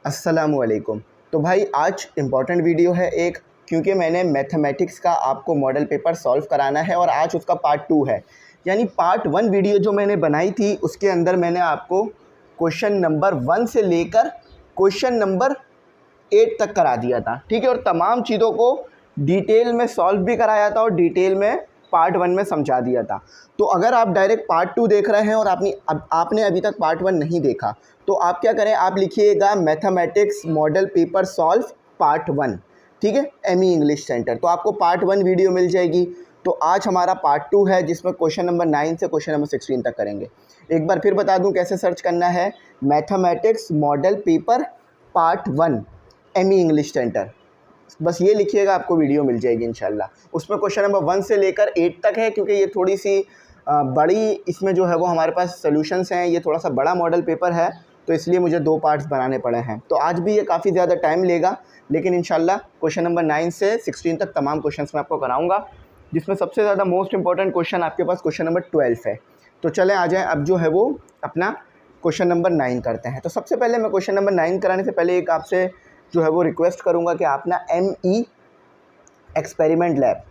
अस्सलामुअलैकुम। तो भाई आज इम्पॉर्टेंट वीडियो है एक, क्योंकि मैंने मैथमेटिक्स का आपको मॉडल पेपर सॉल्व कराना है और आज उसका पार्ट 2 है। यानी पार्ट 1 वीडियो जो मैंने बनाई थी उसके अंदर मैंने आपको क्वेश्चन नंबर 1 से लेकर क्वेश्चन नंबर 8 तक करा दिया था, ठीक है। और तमाम चीज़ों को डिटेल में सॉल्व भी कराया था और डिटेल में पार्ट 1 में समझा दिया था। तो अगर आप डायरेक्ट पार्ट 2 देख रहे हैं और आपने अभी तक पार्ट 1 नहीं देखा तो आप क्या करें, आप लिखिएगा mathematics model paper solve part 1, ठीक है, एमई इंग्लिश सेंटर। तो आपको पार्ट 1 वीडियो मिल जाएगी। तो आज हमारा पार्ट 2 है जिसमें क्वेश्चन नंबर 9 से क्वेश्चन नंबर 16 तक करेंगे। एक बार फिर बता दूं कैसे सर्च करना है, mathematics model paper part 1 ME English centre, बस ये लिखिएगा, आपको वीडियो मिल जाएगी इंशाल्लाह। उसमें क्वेश्चन नंबर 1 से लेकर 8 तक है, क्योंकि ये थोड़ी सी बड़ी इसमें जो है वो हमारे पास सॉल्यूशंस हैं। ये थोड़ा सा बड़ा मॉडल पेपर है तो इसलिए मुझे 2 पार्ट्स बनाने पड़े हैं। तो आज भी ये काफ़ी ज़्यादा टाइम लेगा, लेकिन इंशाल्लाह क्वेश्चन नंबर 9 से 16 तक तमाम क्वेश्चंस मैं आपको कराऊंगा, जिसमें सबसे ज़्यादा मोस्ट इंपॉर्टेंट क्वेश्चन आपके पास क्वेश्चन नंबर 12 है। तो चलें आ जाएँ, अब जो है वो अपना क्वेश्चन नंबर 9 करते हैं। तो सबसे पहले मैं क्वेश्चन नंबर 9 कराने से पहले एक आपसे जो है वो रिक्वेस्ट करूंगा कि आप ना एमई एक्सपेरिमेंट लैब,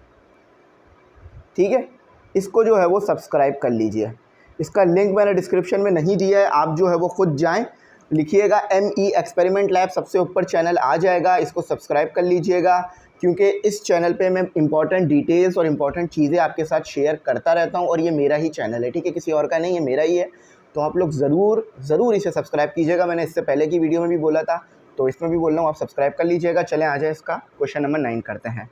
ठीक है, इसको जो है वो सब्सक्राइब कर लीजिए। इसका लिंक मैंने डिस्क्रिप्शन में नहीं दिया है, आप जो है वो खुद जाएं, लिखिएगा एमई एक्सपेरिमेंट लैब, सबसे ऊपर चैनल आ जाएगा, इसको सब्सक्राइब कर लीजिएगा। क्योंकि इस चैनल पे मैं इंपॉर्टेंट डिटेल्स और इंपॉर्टेंट चीज़ें आपके साथ शेयर करता रहता हूँ और ये मेरा ही चैनल है, ठीक है, किसी और का नहीं है, मेरा ही है। तो आप लोग ज़रूर इसे सब्सक्राइब कीजिएगा। मैंने इससे पहले की वीडियो में भी बोला था तो इसमें भी बोल रहा हूँ, आप सब्सक्राइब कर लीजिएगा। चलें आ जाए, इसका क्वेश्चन नंबर 9 करते हैं।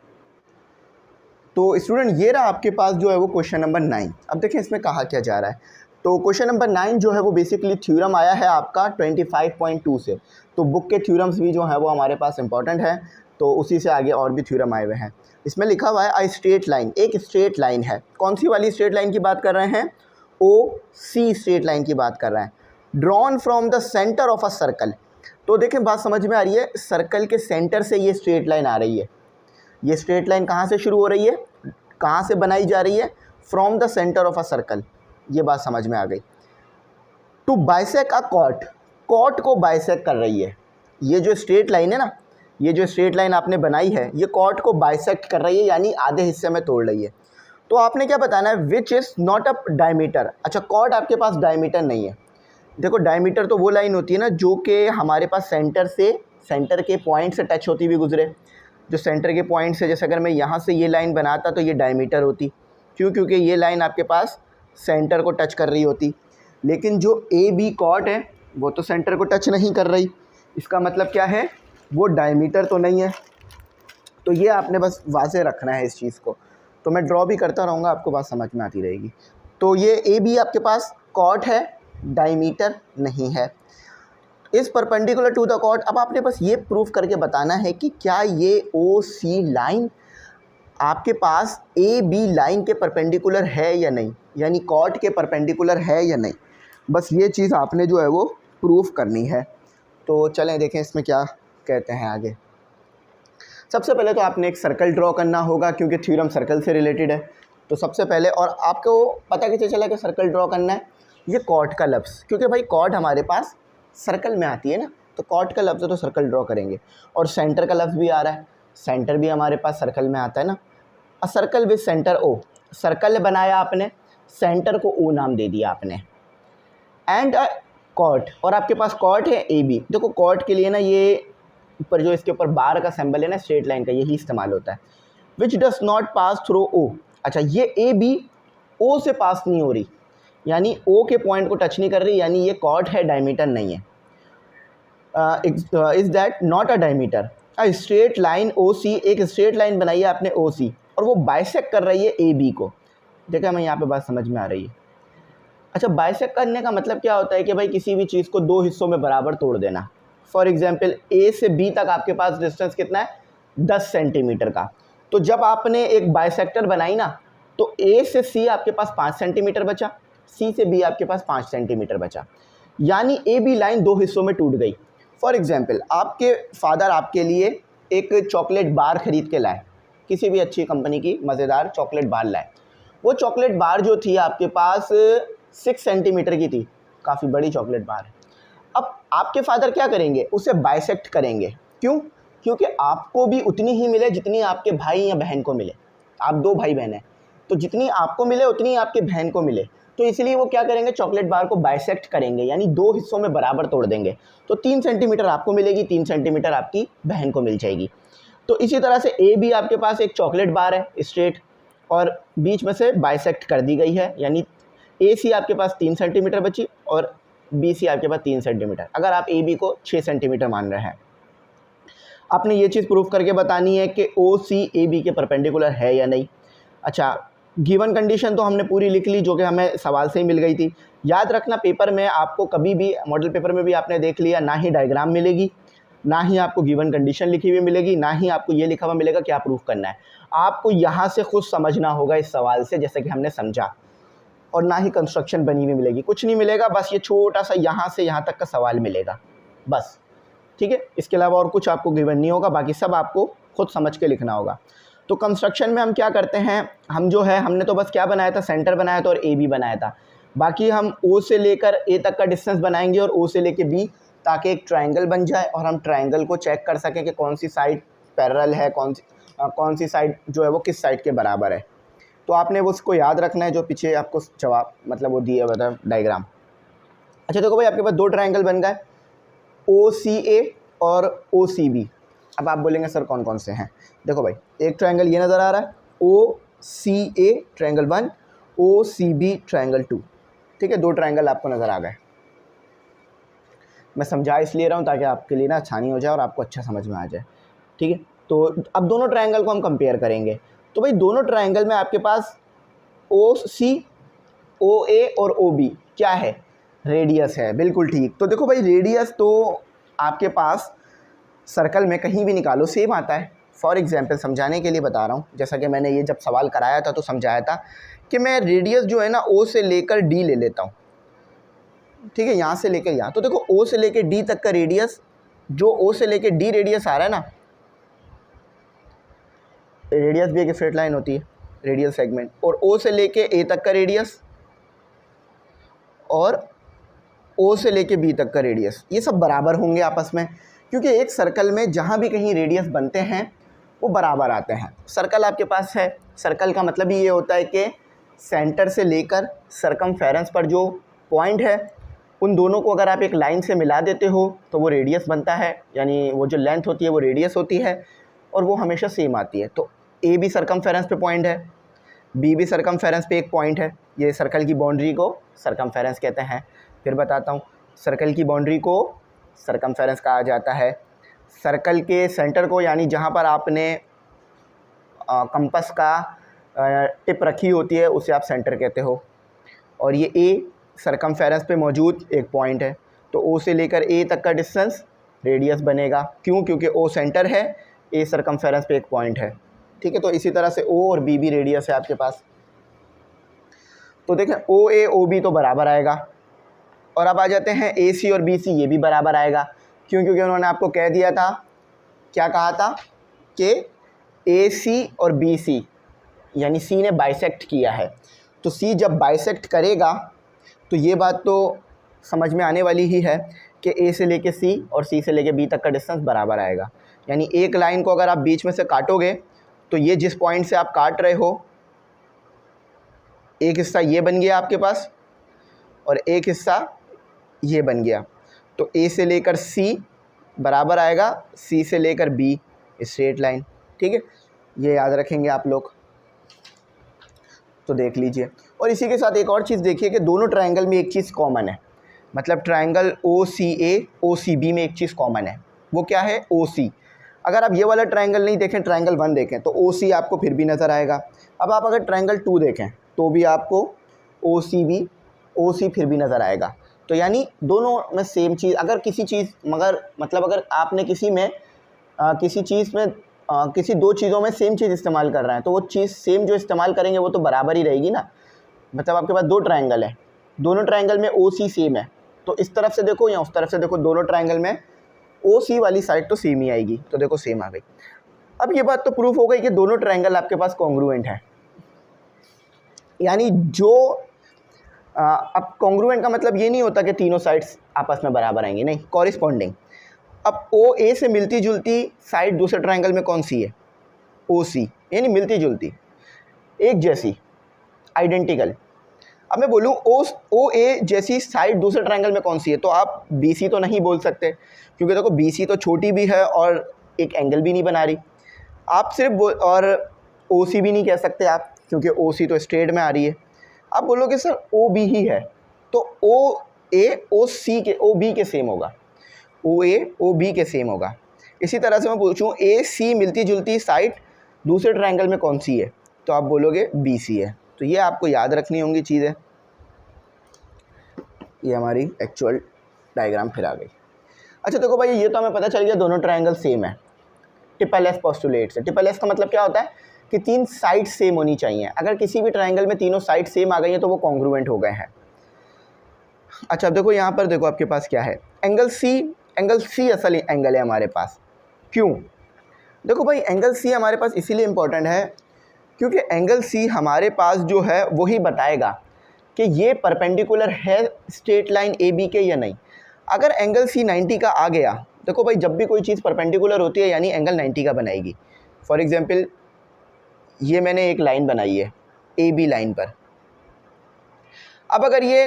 तो स्टूडेंट ये रहा आपके पास जो है वो क्वेश्चन नंबर 9। अब देखें इसमें कहा क्या जा रहा है। तो क्वेश्चन नंबर 9 जो है वो बेसिकली थ्योरम आया है आपका 25.2 से। तो बुक के थ्योरम्स भी जो है वो हमारे पास इंपॉर्टेंट है, तो उसी से आगे और भी थ्योरम आए हुए हैं। इसमें लिखा हुआ है अ स्ट्रेट लाइन, एक स्ट्रेट लाइन है। कौन सी वाली स्ट्रेट लाइन की बात कर रहे हैं? OC स्ट्रेट लाइन की बात कर रहे हैं। Drawn from the centre of a circle. तो देखें बात समझ में आ रही है, सर्कल के सेंटर से ये स्ट्रेट लाइन आ रही है। ये स्ट्रेट लाइन कहाँ से शुरू हो रही है, कहाँ से बनाई जा रही है? From the centre of a circle. ये बात समझ में आ गई। To bisect a cot, cot को बाइसेक कर रही है। ये जो स्ट्रेट लाइन है ना, ये जो स्ट्रेट लाइन आपने बनाई है, ये कॉट को बाइसेक्ट कर रही है, यानी आधे हिस्से में तोड़ रही है। तो आपने क्या बताना है? Which is not a diameter. अच्छा, कॉट आपके पास डायमीटर नहीं है। देखो डायमीटर तो वो लाइन होती है ना जो कि हमारे पास सेंटर के पॉइंट से टच होती हुई गुजरे। जो सेंटर के पॉइंट से, जैसे अगर मैं यहाँ से ये लाइन बनाता तो ये डायमीटर होती। क्यों? क्योंकि ये लाइन आपके पास सेंटर को टच कर रही होती। लेकिन जो AB कॉट है वो तो सेंटर को टच नहीं कर रही, इसका मतलब क्या है? वो डायमीटर तो नहीं है। तो ये आपने बस वाज़े रखना है इस चीज़ को। तो मैं ड्रॉ भी करता रहूँगा, आपको बात समझ में आती रहेगी। तो ये AB आपके पास कॉट है, डायमीटर नहीं है। इस परपेंडिकुलर टू द कॉट। अब आपने बस ये प्रूफ करके बताना है कि क्या ये OC लाइन आपके पास AB लाइन के परपेंडिकुलर है या नहीं, यानी कॉट के परपेंडिकुलर है या नहीं। बस ये चीज़ आपने जो है वो प्रूफ करनी है। तो चलें देखें इसमें क्या कहते हैं आगे। सबसे पहले तो आपने एक सर्कल ड्रॉ करना होगा, क्योंकि थ्योरम सर्कल से रिलेटेड है। तो सबसे पहले, और आपको पता कैसे चला कि सर्कल ड्रॉ करना है? ये कॉट का लफ्ज़, क्योंकि भाई कॉट हमारे पास सर्कल में आती है ना, तो कॉट का लफ्ज़ है तो सर्कल ड्रॉ करेंगे। और सेंटर का लफ्ज़ भी आ रहा है, सेंटर भी हमारे पास सर्कल में आता है ना। अ circle with centre O, circle बनाया आपने, सेंटर को O नाम दे दिया आपने। एंड अ कॉट, और आपके पास कॉट है AB। देखो कॉट के लिए ना ये ऊपर जो इसके ऊपर बार का सिंबल है ना, स्ट्रेट लाइन का, यही इस्तेमाल होता है। Which does not pass through O। अच्छा, ये AB O से पास नहीं हो रही, यानी O के पॉइंट को टच नहीं कर रही, यानी ये कॉट है, डायमीटर नहीं है। Is that not a diameter. A straight line OC, एक स्ट्रेट लाइन बनाई है आपने OC और वो बाइसेक्ट कर रही है AB को। देखा मैं यहाँ पे बात समझ में आ रही है। अच्छा, बाइसेक्ट करने का मतलब क्या होता है कि भाई किसी भी चीज़ को 2 हिस्सों में बराबर तोड़ देना। फॉर एग्जाम्पल A से B तक आपके पास डिस्टेंस कितना है? 10 सेंटीमीटर का। तो जब आपने एक बाइसेक्टर बनाई ना, तो A से C आपके पास 5 सेंटीमीटर बचा, C से B आपके पास 5 सेंटीमीटर बचा, यानी AB लाइन 2 हिस्सों में टूट गई। फॉर एग्जाम्पल आपके फादर आपके लिए एक चॉकलेट बार ख़रीद के लाए, किसी भी अच्छी कंपनी की मज़ेदार चॉकलेट बार लाए। वो चॉकलेट बार जो थी आपके पास 6 सेंटीमीटर की थी, काफ़ी बड़ी चॉकलेट बार है। अब आपके फादर क्या करेंगे, उसे बाइसेक्ट करेंगे। क्यों? क्योंकि आपको भी उतनी ही मिले जितनी आपके भाई या बहन को मिले। आप 2 भाई बहन हैं, तो जितनी आपको मिले उतनी ही आपके बहन को मिले, तो इसलिए वो क्या करेंगे, चॉकलेट बार को बाइसेक्ट करेंगे, यानी 2 हिस्सों में बराबर तोड़ देंगे। तो 3 सेंटीमीटर आपको मिलेगी, 3 सेंटीमीटर आपकी बहन को मिल जाएगी। तो इसी तरह से ए भी आपके पास एक चॉकलेट बार है स्ट्रेट, और बीच में से बाइसेक्ट कर दी गई है, यानी ए सी आपके पास 3 सेंटीमीटर बची और बी सी आपके पास 3 सेंटीमीटर, अगर आप ए बी को 6 सेंटीमीटर मान रहे हैं। आपने ये चीज़ प्रूफ करके बतानी है कि ओ सी ए बी के परपेंडिकुलर है या नहीं। अच्छा, गिवन कंडीशन तो हमने पूरी लिख ली, जो कि हमें सवाल से ही मिल गई थी। याद रखना, पेपर में आपको कभी भी, मॉडल पेपर में भी आपने देख लिया, ना ही डायग्राम मिलेगी, ना ही आपको गिवन कंडीशन लिखी हुई मिलेगी, ना ही आपको ये लिखा हुआ मिलेगा क्या प्रूफ करना है। आपको यहाँ से खुद समझना होगा इस सवाल से, जैसे कि हमने समझा, और ना ही कंस्ट्रक्शन बनी हुई मिलेगी, कुछ नहीं मिलेगा, बस ये छोटा सा यहाँ से यहाँ तक का सवाल मिलेगा बस, ठीक है। इसके अलावा और कुछ आपको गिवन नहीं होगा, बाकी सब आपको खुद समझ के लिखना होगा। तो कंस्ट्रक्शन में हम क्या करते हैं, हम जो है, हमने तो बस क्या बनाया था, सेंटर बनाया था और ए बी बनाया था। बाकी हम ओ से लेकर ए तक का डिस्टेंस बनाएंगे और ओ से लेकर बी, ताकि एक ट्रायंगल बन जाए और हम ट्रायंगल को चेक कर सकें कि कौन सी साइड पैरेलल है, कौन सी साइड जो है वो किस साइड के बराबर है। तो आपने वो उसको याद रखना है, जो पीछे आपको जवाब मतलब वो दिया हुआ था डायग्राम। अच्छा देखो भाई, आपके पास 2 ट्रायंगल बन गए, ओ सी ए और ओ सी बी। अब आप बोलेंगे सर कौन कौन से हैं। देखो भाई, एक ट्रायंगल ये नज़र आ रहा है, O C A triangle 1, O C B triangle 2, ठीक है। 2 ट्रायंगल आपको नज़र आ गए। मैं समझा इसलिए रहा हूँ ताकि आपके लिए ना आसानी हो जाए और आपको अच्छा समझ में आ जाए, ठीक है। तो अब दोनों ट्रायंगल को हम कंपेयर करेंगे। तो भाई दोनों ट्रायंगल में आपके पास ओ सी, ओ ए और ओ बी क्या है, रेडियस है, बिल्कुल ठीक। तो देखो भाई, रेडियस तो आपके पास सर्कल में कहीं भी निकालो सेम आता है। फॉर एग्जांपल समझाने के लिए बता रहा हूँ, जैसा कि मैंने ये जब सवाल कराया था तो समझाया था कि मैं रेडियस जो है ना ओ से लेकर डी ले लेता हूँ, ठीक है, यहाँ से लेकर यहाँ। तो देखो ओ से लेकर डी तक का रेडियस, जो ओ से लेकर डी रेडियस आ रहा है ना, रेडियस भी एक स्ट्रेट लाइन होती है, रेडियल सेगमेंट, और ओ से लेके ए तक का रेडियस और ओ से लेके बी तक का रेडियस, ये सब बराबर होंगे आपस में, क्योंकि एक सर्कल में जहाँ भी कहीं रेडियस बनते हैं वो बराबर आते हैं। सर्कल आपके पास है, सर्कल का मतलब ही ये होता है कि सेंटर से लेकर सरकमफेरेंस पर जो पॉइंट है, उन दोनों को अगर आप एक लाइन से मिला देते हो तो वो रेडियस बनता है, यानी वो जो लेंथ होती है वो रेडियस होती है, और वो हमेशा सेम आती है। तो ए भी सरकमफेरेंस पे पॉइंट है, बी भी सरकमफेरेंस पे एक पॉइंट है। ये सर्कल की बाउंड्री को सरकमफेरेंस कहते हैं। फिर बताता हूँ, सर्कल की बाउंड्री को सरकमफेरेंस कहा जाता है। सर्कल के सेंटर को, यानी जहाँ पर आपने कंपास का टिप रखी होती है, उसे आप सेंटर कहते हो। और ये ए सरकमफेरेंस पे मौजूद एक पॉइंट है, तो ओ से लेकर ए तक का डिस्टेंस रेडियस बनेगा। क्यों? क्योंकि ओ सेंटर है, ए सरकमफेरेंस पे एक पॉइंट है, ठीक है। तो इसी तरह से ओ और बी भी रेडियस है आपके पास। तो देखें, ओ ए ओ बी तो बराबर आएगा। और अब आ जाते हैं ए सी और बी सी, ये भी बराबर आएगा। क्यों? क्योंकि उन्होंने आपको कह दिया था, क्या कहा था, कि ए सी और बी सी, यानी सी ने बाइसेक्ट किया है, तो सी जब बाइसेक्ट करेगा तो ये बात तो समझ में आने वाली ही है कि ए से लेके सी और सी से लेके बी तक का डिस्टेंस बराबर आएगा। यानी एक लाइन को अगर आप बीच में से काटोगे तो ये जिस पॉइंट से आप काट रहे हो, एक हिस्सा ये बन गया आपके पास और एक हिस्सा ये बन गया। तो ए से लेकर सी बराबर आएगा सी से लेकर बी, स्ट्रेट लाइन, ठीक है। ये याद रखेंगे आप लोग, तो देख लीजिए। और इसी के साथ एक और चीज़ देखिए कि दोनों ट्रायंगल में एक चीज़ कॉमन है, मतलब ट्रायंगल ओ सी ए ओ सी बी में एक चीज़ कॉमन है। वो क्या है? ओ सी। अगर आप ये वाला ट्रायंगल नहीं देखें, ट्रायंगल 1 देखें, तो ओ सी आपको फिर भी नज़र आएगा। अब आप अगर ट्रायंगल 2 देखें तो भी आपको ओ सी फिर भी नज़र आएगा। तो यानी दोनों में सेम चीज़, अगर किसी चीज़ मतलब अगर आपने किसी चीज़ में किसी 2 चीज़ों में सेम चीज़ इस्तेमाल कर रहे हैं, तो वो चीज़ सेम जो इस्तेमाल करेंगे वो तो बराबर ही रहेगी ना। मतलब आपके पास 2 ट्रायंगल है, दोनों ट्रायंगल में ओ सी सेम है, तो इस तरफ से देखो या उस तरफ से देखो, दोनों ट्रायंगल में ओ सी वाली साइड तो सेम ही आएगी। तो देखो सेम आ गई। अब ये बात तो प्रूफ हो गई कि दोनों ट्रायंगल आपके पास कॉन्ग्रुएंट है, यानी जो अब कॉन्ग्रुएंट का मतलब ये नहीं होता कि तीनों साइड्स आपस में बराबर आएंगी, नहीं, कॉरिस्पॉन्डिंग। अब ओ ए से मिलती जुलती साइड दूसरे ट्रायंगल में कौन सी है? ओ सी, यानी मिलती जुलती, एक जैसी, आइडेंटिकल। अब मैं बोलूँ ओ ए जैसी साइड दूसरे ट्रायंगल में कौन सी है, तो आप बी सी तो नहीं बोल सकते, क्योंकि देखो बी सी तो छोटी भी है और एक एंगल भी नहीं बना रही। आप सिर्फ और ओ सी भी नहीं कह सकते आप, क्योंकि ओ सी तो स्ट्रेट में आ रही है। आप बोलोगे सर ओ बी ही है, तो ओ ए ओ सी के ओ बी के सेम होगा, ओ ए ओ बी के सेम होगा। इसी तरह से मैं पूछूं ए सी मिलती जुलती साइड दूसरे ट्रायंगल में कौन सी है, तो आप बोलोगे बी सी है। तो ये आपको याद रखनी होंगी चीज़ें। ये हमारी एक्चुअल डायग्राम फिर आ गई। अच्छा देखो भाई, ये तो हमें पता चल गया दोनों ट्रायंगल सेम है, ट्रिपल एस पोस्टुलेट से। ट्रिपल एस का मतलब क्या होता है कि तीन साइड सेम होनी चाहिए। अगर किसी भी ट्रायंगल में तीनों साइड सेम आ गई हैं तो वो कॉन्ग्रुएंट हो गए हैं। अच्छा अब देखो यहाँ पर देखो आपके पास क्या है, एंगल सी असल एंगल है हमारे पास। क्यों? देखो भाई एंगल सी हमारे पास इसीलिए इम्पोर्टेंट है क्योंकि एंगल सी हमारे पास जो है वही बताएगा कि ये परपेंडिकुलर है स्ट्रेट लाइन ए बी के या नहीं। अगर एंगल सी 90 का आ गया, देखो भाई जब भी कोई चीज़ परपेंडिकुलर होती है यानी एंगल 90 का बनाएगी। फॉर एग्जांपल ये मैंने एक लाइन बनाई है ए बी लाइन पर। अब अगर ये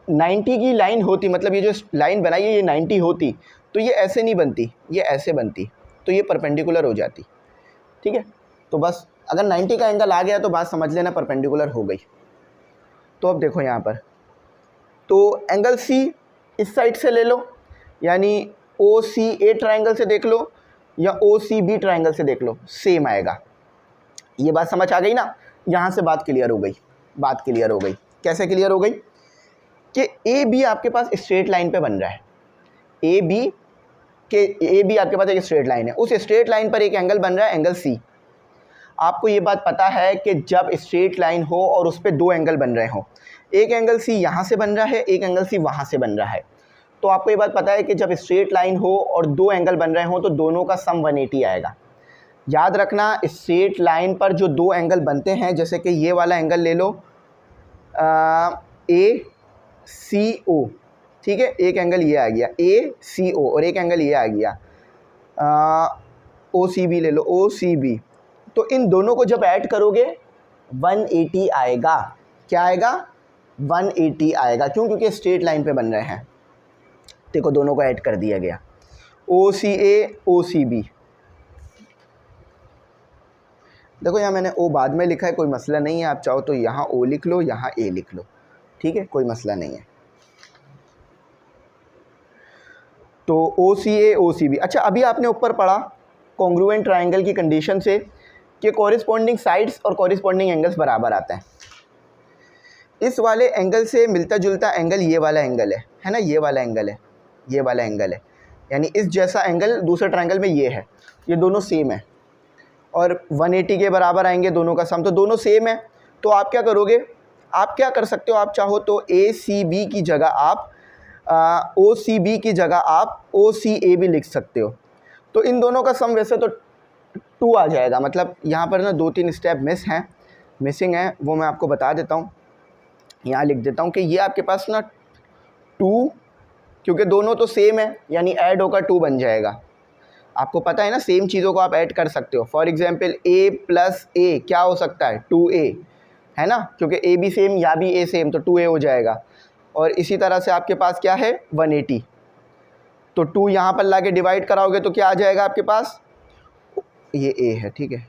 90 की लाइन होती, मतलब ये जो लाइन बनाई है ये 90 होती, तो ये ऐसे नहीं बनती, ये ऐसे बनती, तो ये परपेंडिकुलर हो जाती। ठीक है, तो बस अगर 90 का एंगल आ गया तो बात समझ लेना परपेंडिकुलर हो गई। तो अब देखो यहाँ पर, तो एंगल सी इस साइड से ले लो, यानी ओ सी ए ट्रायंगल से देख लो या ओ सी बी ट्रायंगल से देख लो, सेम आएगा। ये बात समझ आ गई ना? यहाँ से बात क्लियर हो गई। बात क्लियर हो गई, कैसे क्लियर हो गई? कि ए बी आपके पास स्ट्रेट लाइन पे बन रहा है, ए बी आपके पास एक स्ट्रेट लाइन है, उस स्ट्रेट लाइन पर एक एंगल बन रहा है एंगल सी। आपको ये बात पता है कि जब स्ट्रेट लाइन हो और उस पर दो एंगल बन रहे हो, एक एंगल सी यहाँ से बन रहा है, एक एंगल सी वहाँ से बन रहा है, तो आपको ये बात पता है कि जब स्ट्रेट लाइन हो और दो एंगल बन रहे हो तो दोनों का सम 180 आएगा। याद रखना स्ट्रेट लाइन पर जो दो एंगल बनते हैं, जैसे कि ये वाला एंगल ले लो ए सी ओ, ठीक है, एक एंगल ये आ गया ए सी ओ और एक एंगल ये आ गया ओ सी बी ले लो, ओ सी बी, तो इन दोनों को जब ऐड करोगे 180 आएगा। क्या आएगा? 180 आएगा। क्यों? क्योंकि स्ट्रेट लाइन पे बन रहे हैं। देखो दोनों को ऐड कर दिया गया, ओ सी ए ओ सी बी। देखो यहाँ मैंने ओ बाद में लिखा है, कोई मसला नहीं है, आप चाहो तो यहाँ ओ लिख लो, यहाँ ए लिख लो, ठीक है, कोई मसला नहीं है। तो ओ सी ए ओ सी बी। अच्छा अभी आपने ऊपर पढ़ा कॉन्ग्रुएंट ट्रायंगल की कंडीशन से कि कॉरिस्पॉन्डिंग साइड्स और कॉरिस्पॉन्डिंग एंगल्स बराबर आते हैं। इस वाले एंगल से मिलता जुलता एंगल ये वाला एंगल है ना, ये वाला एंगल है, ये वाला एंगल है, यानी इस जैसा एंगल दूसरे ट्रायंगल में ये है, ये दोनों सेम है और 180 के बराबर आएंगे दोनों का सम, तो दोनों सेम है। तो आप क्या करोगे, आप क्या कर सकते हो, आप चाहो तो ए सी बी की जगह आप ओ सी बी की जगह आप ओ सी ए भी लिख सकते हो। तो इन दोनों का सम वैसे तो 2 आ जाएगा, मतलब यहाँ पर ना 2-3 स्टेप मिसिंग है, वो मैं आपको बता देता हूँ। यहाँ लिख देता हूँ कि ये आपके पास ना 2, क्योंकि दोनों तो सेम है यानी ऐड होकर 2 बन जाएगा। आपको पता है ना, सेम चीज़ों को आप ऐड कर सकते हो। फॉर एग्जांपल a प्लस ए क्या हो सकता है? 2a, है ना, क्योंकि a भी सेम या भी a सेम, तो 2a हो जाएगा। और इसी तरह से आपके पास क्या है? 180, तो 2 यहाँ पर लाके डिवाइड कराओगे तो क्या आ जाएगा आपके पास? ये a है, ठीक है,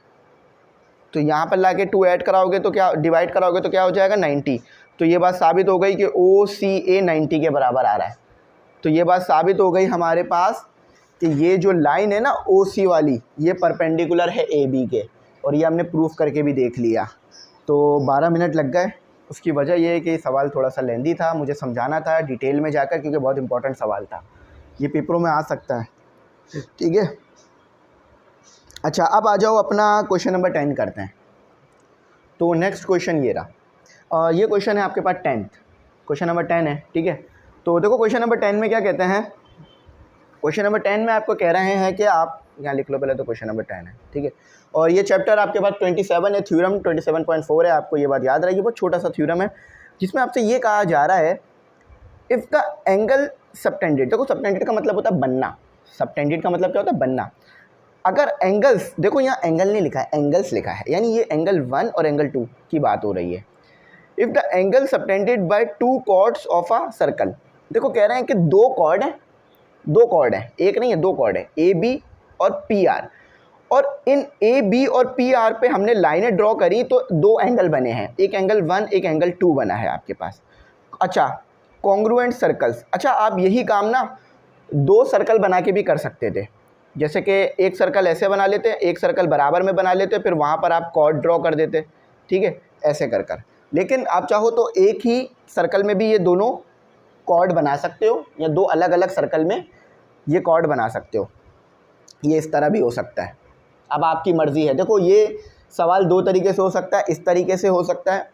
तो यहाँ पर लाके 2 ऐड कराओगे तो क्या, डिवाइड कराओगे तो क्या हो जाएगा? 90। तो ये बात साबित हो गई कि ओ सी ए 90 के बराबर आ रहा है। तो ये बात साबित हो गई हमारे पास कि ये जो लाइन है ना ओ सी वाली, ये परपेंडिकुलर है ए बी के, और ये हमने प्रूफ करके भी देख लिया। तो 12 मिनट लग गए। उसकी वजह ये है कि सवाल थोड़ा सा लेंदी था, मुझे समझाना था डिटेल में जाकर, क्योंकि बहुत इंपॉर्टेंट सवाल था, ये पेपरों में आ सकता है, ठीक है। अच्छा अब आ जाओ अपना क्वेश्चन नंबर 10 करते हैं। तो नेक्स्ट क्वेश्चन ये रहा, ये क्वेश्चन है आपके पास 10th, क्वेश्चन नंबर 10 है, ठीक है। तो देखो क्वेश्चन नंबर 10 में क्या कहते हैं, क्वेश्चन नंबर 10 में आपको कह रहे हैं कि आप यहाँ लिख लो पहले, तो क्वेश्चन नंबर 10 है, ठीक है। और ये चैप्टर आपके पास 27 है, थ्योरम 27.4 है, आपको ये बात याद रहेगी, बहुत छोटा सा थ्योरम है, जिसमें आपसे ये कहा जा रहा है इफ़ द एंगल सबटेंडेड, देखो सबटेंडेड का मतलब होता है बनना, सबटेंडेड का मतलब क्या होता है बनना। अगर एंगल्स, देखो यहाँ एंगल नहीं लिखा है, एंगल्स लिखा है, यानी ये एंगल 1 और एंगल 2 की बात हो रही है। If the angle subtended by 2 chords of a circle, देखो कह रहे हैं कि दो कॉर्ड हैं, एक नहीं है, दो कॉर्ड है, ए बी और पी आर, और इन ए बी और पी आर पे हमने लाइनें ड्रॉ करी तो दो एंगल बने हैं, एक एंगल 1 एक एंगल 2 बना है आपके पास। अच्छा, कॉन्ग्रुएंट सर्कल्स, अच्छा आप यही काम ना दो सर्कल बना के भी कर सकते थे, जैसे कि एक सर्कल ऐसे बना लेते, एक सर्कल बराबर में बना लेते, फिर वहाँ पर आप कॉर्ड ड्रॉ कर देते, ठीक है, ऐसे कर। लेकिन आप चाहो तो एक ही सर्कल में भी ये दोनों कॉर्ड बना सकते हो, या दो अलग अलग सर्कल में ये कॉर्ड बना सकते हो, ये इस तरह भी हो सकता है, अब आपकी मर्ज़ी है। देखो ये सवाल दो तरीके से हो सकता है, इस तरीके से हो सकता है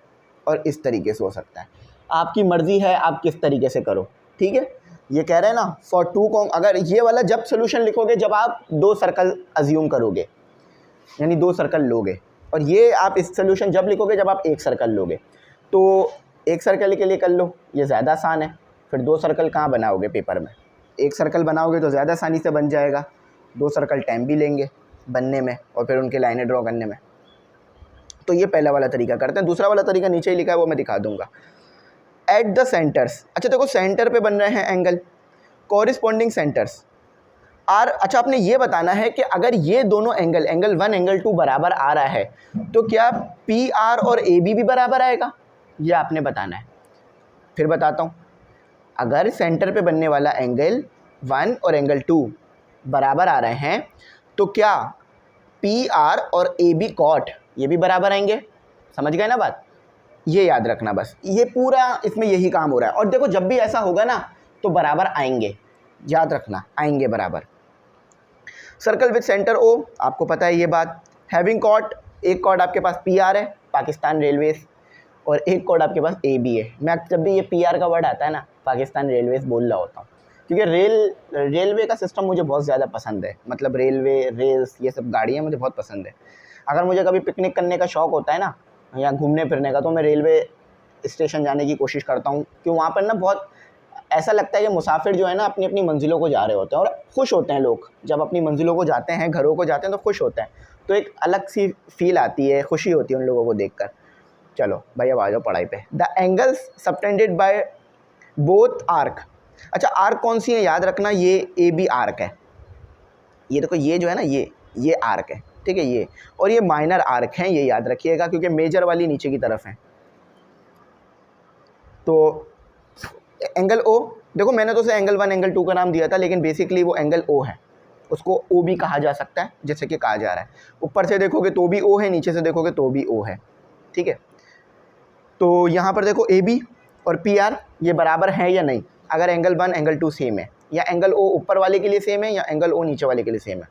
और इस तरीके से हो सकता है, आपकी मर्ज़ी है आप किस तरीके से करो, ठीक है। ये कह रहे हैं ना फॉर टू अगर ये वाला जब सोल्यूशन लिखोगे जब आप दो सर्कल अज्यूम करोगे, यानी दो सर्कल लोगे, और ये आप इस सोल्यूशन जब लिखोगे जब आप एक सर्कल लोगे। तो एक सर्कल के लिए कर लो, ये ज़्यादा आसान है, फिर दो सर्कल कहाँ बनाओगे पेपर में, एक सर्कल बनाओगे तो ज़्यादा आसानी से बन जाएगा, दो सर्कल टाइम भी लेंगे बनने में और फिर उनके लाइनें ड्रॉ करने में। तो ये पहला वाला तरीका करते हैं। दूसरा वाला तरीका नीचे ही लिखा है, वो मैं दिखा दूंगा। एट द सेंटर्स, अच्छा देखो सेंटर पे बन रहे हैं एंगल, कॉरिस्पॉन्डिंग सेंटर्स आर, अच्छा आपने ये बताना है कि अगर ये दोनों एंगल, एंगल 1 एंगल 2 बराबर आ रहा है तो क्या पी आर और ए बी भी बराबर आएगा, ये आपने बताना है। फिर बताता हूँ, अगर सेंटर पे बनने वाला एंगल 1 और एंगल 2 बराबर आ रहे हैं तो क्या पी आर और ए बी कॉट ये भी बराबर आएंगे, समझ गए ना बात, ये याद रखना बस, ये पूरा इसमें यही काम हो रहा है। और देखो जब भी ऐसा होगा ना तो बराबर आएंगे, याद रखना आएंगे बराबर। सर्कल विद सेंटर ओ, आपको पता है ये बात। हैविंग कॉट, एक कॉर्ड आपके पास पी आर है पाकिस्तान रेलवेज, और एक कॉर्ड आपके पास ए बी है। मैं जब भी ये पी आर का वर्ड आता है ना पाकिस्तान रेलवेज बोल रहा होता हूँ, क्योंकि रेलवे का सिस्टम मुझे बहुत ज़्यादा पसंद है, मतलब रेलवे, रेल्स, ये सब गाड़ियाँ मुझे बहुत पसंद है। अगर मुझे कभी पिकनिक करने का शौक़ होता है ना या घूमने फिरने का, तो मैं रेलवे स्टेशन जाने की कोशिश करता हूँ, क्यों वहाँ पर ना बहुत ऐसा लगता है कि मुसाफिर जो है ना अपनी अपनी मंजिलों को जा रहे होते हैं, और खुश होते हैं लोग जब अपनी मंजिलों को जाते हैं, घरों को जाते हैं तो खुश होते हैं, तो एक अलग सी फील आती है, खुशी होती है उन लोगों को देखकर। चलो भाई अब आ जाओ पढ़ाई पे। The angles subtended by both arc, अच्छा आर्क कौन सी है याद रखना, ये ए बी आर्क है, ये देखो ये जो है ना ये आर्क है, ठीक है, ये और ये माइनर आर्क हैं, ये याद रखिएगा क्योंकि मेजर वाली नीचे की तरफ है। तो एंगल ओ, देखो मैंने तो उसे एंगल 1 एंगल 2 का नाम दिया था, लेकिन बेसिकली वो एंगल ओ है, उसको ओ भी कहा जा सकता है जैसे कि कहा जा रहा है। ऊपर से देखोगे तो भी ओ है, नीचे से देखोगे तो भी ओ है, ठीक है। तो यहाँ पर देखो ए बी और पी आर ये बराबर हैं या नहीं, अगर एंगल 1 एंगल 2 सेम है, या एंगल ओ ऊपर वाले के लिए सेम है या एंगल ओ नीचे वाले के लिए सेम है।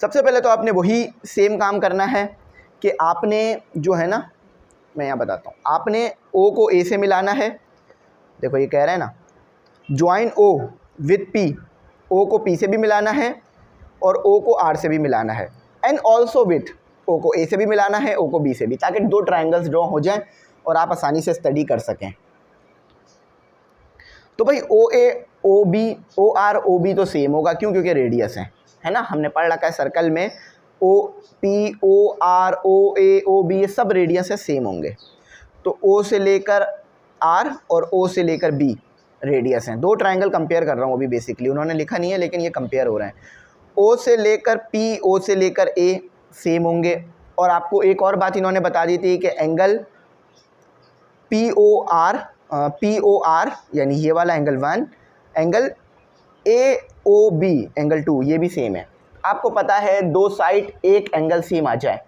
सबसे पहले तो आपने वही सेम काम करना है कि आपने जो है ना, मैं यहाँ बताता हूँ, आपने ओ को ए से मिलाना है, देखो ये कह रहे हैं ना ज्वाइन ओ विथ पी, ओ को पी से भी मिलाना है और ओ को आर से भी मिलाना है, एंड ऑल्सो विथ ओ को ए से भी मिलाना है, ओ को बी से भी, ताकि दो ट्राइंगल्स ड्रॉ हो जाएं और आप आसानी से स्टडी कर सकें। तो भाई O A O B O R O B तो सेम होगा, क्यों, क्योंकि रेडियस है ना, हमने पढ़ रखा है सर्कल में O P O R O A O B ये सब रेडियस है, सेम होंगे। तो ओ से लेकर आर और ओ से लेकर बी रेडियस हैं, दो ट्राइंगल कंपेयर कर रहा हूँ अभी, बेसिकली उन्होंने लिखा नहीं है लेकिन ये कंपेयर हो रहे हैं। ओ से लेकर पी, ओ से लेकर ए सेम होंगे। और आपको एक और बात इन्होंने बता दी थी कि एंगल पी ओ आर यानी ये वाला angle 1, angle A O B angle 2 ये भी सेम है। आपको पता है दो साइड एक एंगल सेम आ जाए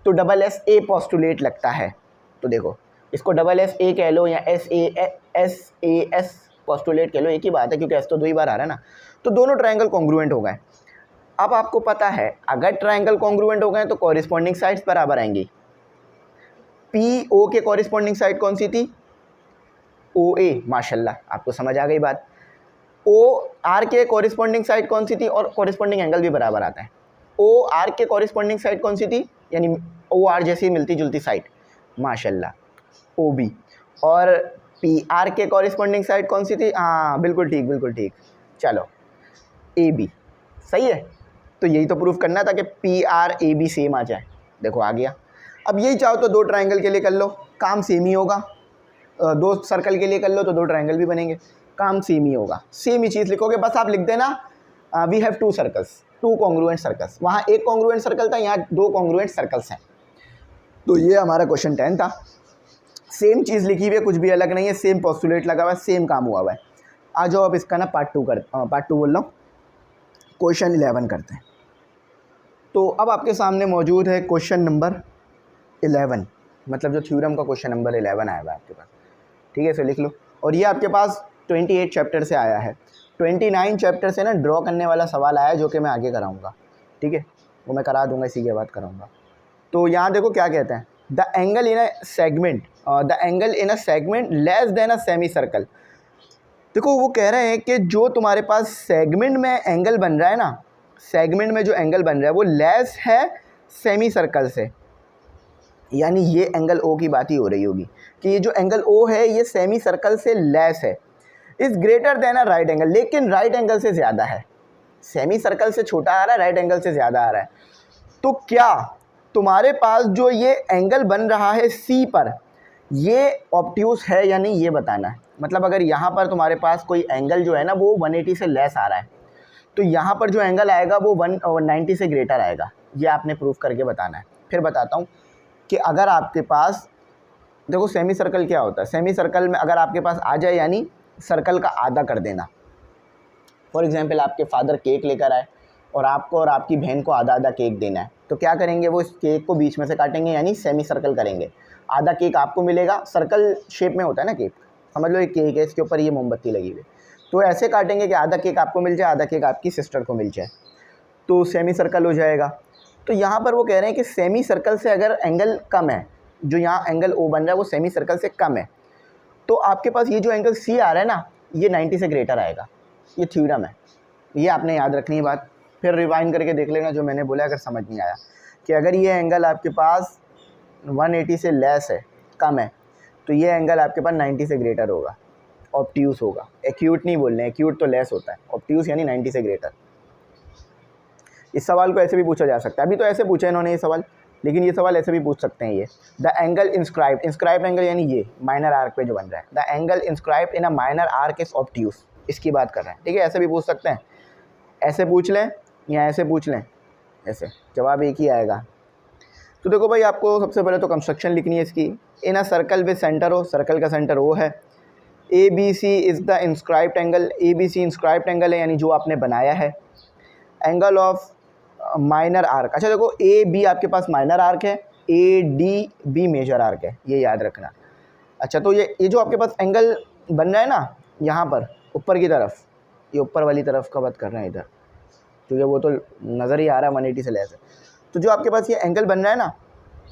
तो डबल एस ए पोस्टुलेट लगता है, तो देखो इसको डबल एस ए कह लो या एस ए एस पोस्टुलेट कह लो, एक ही बात है क्योंकि एस तो दो ही बार आ रहा है ना। तो दोनों ट्रायंगल कॉन्ग्रुएंट हो गए। अब आपको पता है अगर ट्रायंगल कॉन्ग्रुएंट हो गए तो कॉरिस्पॉन्डिंग साइड्स बराबर आएंगी। पी ओ के कॉरिस्पॉन्डिंग साइड कौन सी थी, ओ ए, माशाल्लाह आपको समझ आ गई बात। ओ आर के कॉरिस्पॉन्डिंग साइड कौन सी थी, और कॉरिस्पॉन्डिंग एंगल भी बराबर आता है। ओ आर के कॉरिस्पॉन्डिंग साइड कौन सी थी, यानी ओ आर जैसी मिलती जुलती साइड, माशाल्लाह। O B. और पी आर के कॉरिस्पॉन्डिंग साइड कौन सी थी? हाँ बिल्कुल ठीक, बिल्कुल ठीक। चलो ए बी सही है। तो यही तो प्रूफ करना था कि P R A B same आ जाए। देखो आ गया। अब यही चाहो तो दो ट्रायंगल के लिए कर लो, काम सेम ही होगा। दो सर्कल के लिए कर लो तो दो ट्रायंगल भी बनेंगे, काम सेम ही होगा। सेम ही चीज़ लिखोगे, बस आप लिख देना we have two circles, two congruent circles. वहाँ एक कॉन्ग्रुएंट सर्कल था, यहाँ दो कॉन्ग्रुएंट सर्कल्स हैं। तो ये हमारा क्वेश्चन 10 था। सेम चीज़ लिखी हुई है, कुछ भी अलग नहीं है, सेम पोस्टुलेट लगा हुआ है, सेम काम हुआ हुआ है। आ जाओ अब इसका ना पार्ट 2 बोल रहा हूँ, क्वेश्चन 11 करते हैं। तो अब आपके सामने मौजूद है क्वेश्चन नंबर 11, मतलब जो थ्योरम का क्वेश्चन नंबर 11 आया हुआ है आपके पास। ठीक है, इसे लिख लो। और ये आपके पास 28 चैप्टर से आया है। 29 चैप्टर से ना ड्रॉ करने वाला सवाल आया है, जो कि मैं आगे कराऊंगा। ठीक है, वो मैं करा दूंगा, इसी के बाद कराऊंगा। तो यहाँ देखो क्या कहते हैं, the angle in a segment less than a semi circle. देखो वो कह रहे हैं कि जो तुम्हारे पास सेगमेंट में एंगल बन रहा है ना, सेगमेंट में जो एंगल बन रहा है वो लेस है सेमी सर्कल से। यानी ये एंगल ओ की बात ही हो रही होगी कि ये जो एंगल ओ है ये सेमी सर्कल से लेस है, is greater than a right angle, लेकिन राइट एंगल से ज़्यादा है। सेमी सर्कल से छोटा आ रहा है, राइट एंगल से ज़्यादा आ रहा है। तो क्या तुम्हारे पास जो ये एंगल बन रहा है सी पर, ये ऑब्ट्यूस है या नहीं, ये बताना है। मतलब अगर यहाँ पर तुम्हारे पास कोई एंगल जो है ना वो 180 से लेस आ रहा है, तो यहाँ पर जो एंगल आएगा वो 190 से ग्रेटर आएगा। ये आपने प्रूफ करके बताना है। फिर बताता हूँ कि अगर आपके पास, देखो सेमी सर्कल क्या होता है, सेमी सर्कल में अगर आपके पास आ जाए यानी सर्कल का आधा कर देना। फॉर एग्जांपल आपके फादर केक लेकर आए और आपको और आपकी बहन को आधा आधा केक देना है, तो क्या करेंगे, वो इस केक को बीच में से काटेंगे यानी सेमी सर्कल करेंगे। आधा केक आपको मिलेगा, सर्कल शेप में होता है ना केक, समझ लो एक केक है, इसके ऊपर ये मोमबत्ती लगी हुई है, तो ऐसे काटेंगे कि आधा केक आपको मिल जाए, आधा केक आपकी सिस्टर को मिल जाए, तो सेमी सर्कल हो जाएगा। तो यहाँ पर वो कह रहे हैं कि सेमी सर्कल से अगर एंगल कम है, जो यहाँ एंगल ओ बन रहा है वो सेमी सर्कल से कम है, तो आपके पास ये जो एंगल सी आ रहा है ना ये 90 से ग्रेटर आएगा। ये थ्योरम है, ये आपने याद रखनी है बात। फिर रिवाइंड करके देख लेना जो मैंने बोला, अगर समझ नहीं आया कि अगर ये एंगल आपके पास 180 से लेस है, कम है, तो ये एंगल आपके पास 90 से ग्रेटर होगा, ऑब्ट्यूस होगा। एक्यूट नहीं बोल रहे हैं, एक्यूट तो लेस होता है, ऑब्ट्यूस यानी 90 से ग्रेटर। इस सवाल को ऐसे भी पूछा जा सकता है, अभी तो ऐसे पूछा इन्होंने ये सवाल, लेकिन ये सवाल ऐसे भी पूछ सकते हैं। ये द एंगल इंस्क्राइब्ड एंगल यानी ये माइनर आर्क पे जो बन रहा है, the angle inscribed in a minor arc is obtuse, इसकी बात कर रहे हैं। ठीक है, ऐसे भी पूछ सकते हैं, ऐसे पूछ लें या ऐसे पूछ लें, ऐसे जवाब एक ही आएगा। तो देखो भाई, आपको सबसे पहले तो कंस्ट्रक्शन लिखनी है इसकी। In a circle with centre O, circle का सेंटर ओ है। A B C is the inscribed angle, A B C inscribed angle है यानी जो आपने बनाया है। एंगल ऑफ माइनर आर्क, अच्छा देखो ए बी आपके पास माइनर आर्क है, A D B major arc है, ये याद रखना। अच्छा तो ये जो आपके पास एंगल बन रहा है ना यहाँ पर ऊपर की तरफ, ये ऊपर वाली तरफ का बात कर रहे हैं इधर, क्योंकि वो तो नज़र ही आ रहा है 180 से लेस है। तो जो आपके पास ये एंगल बन रहा है ना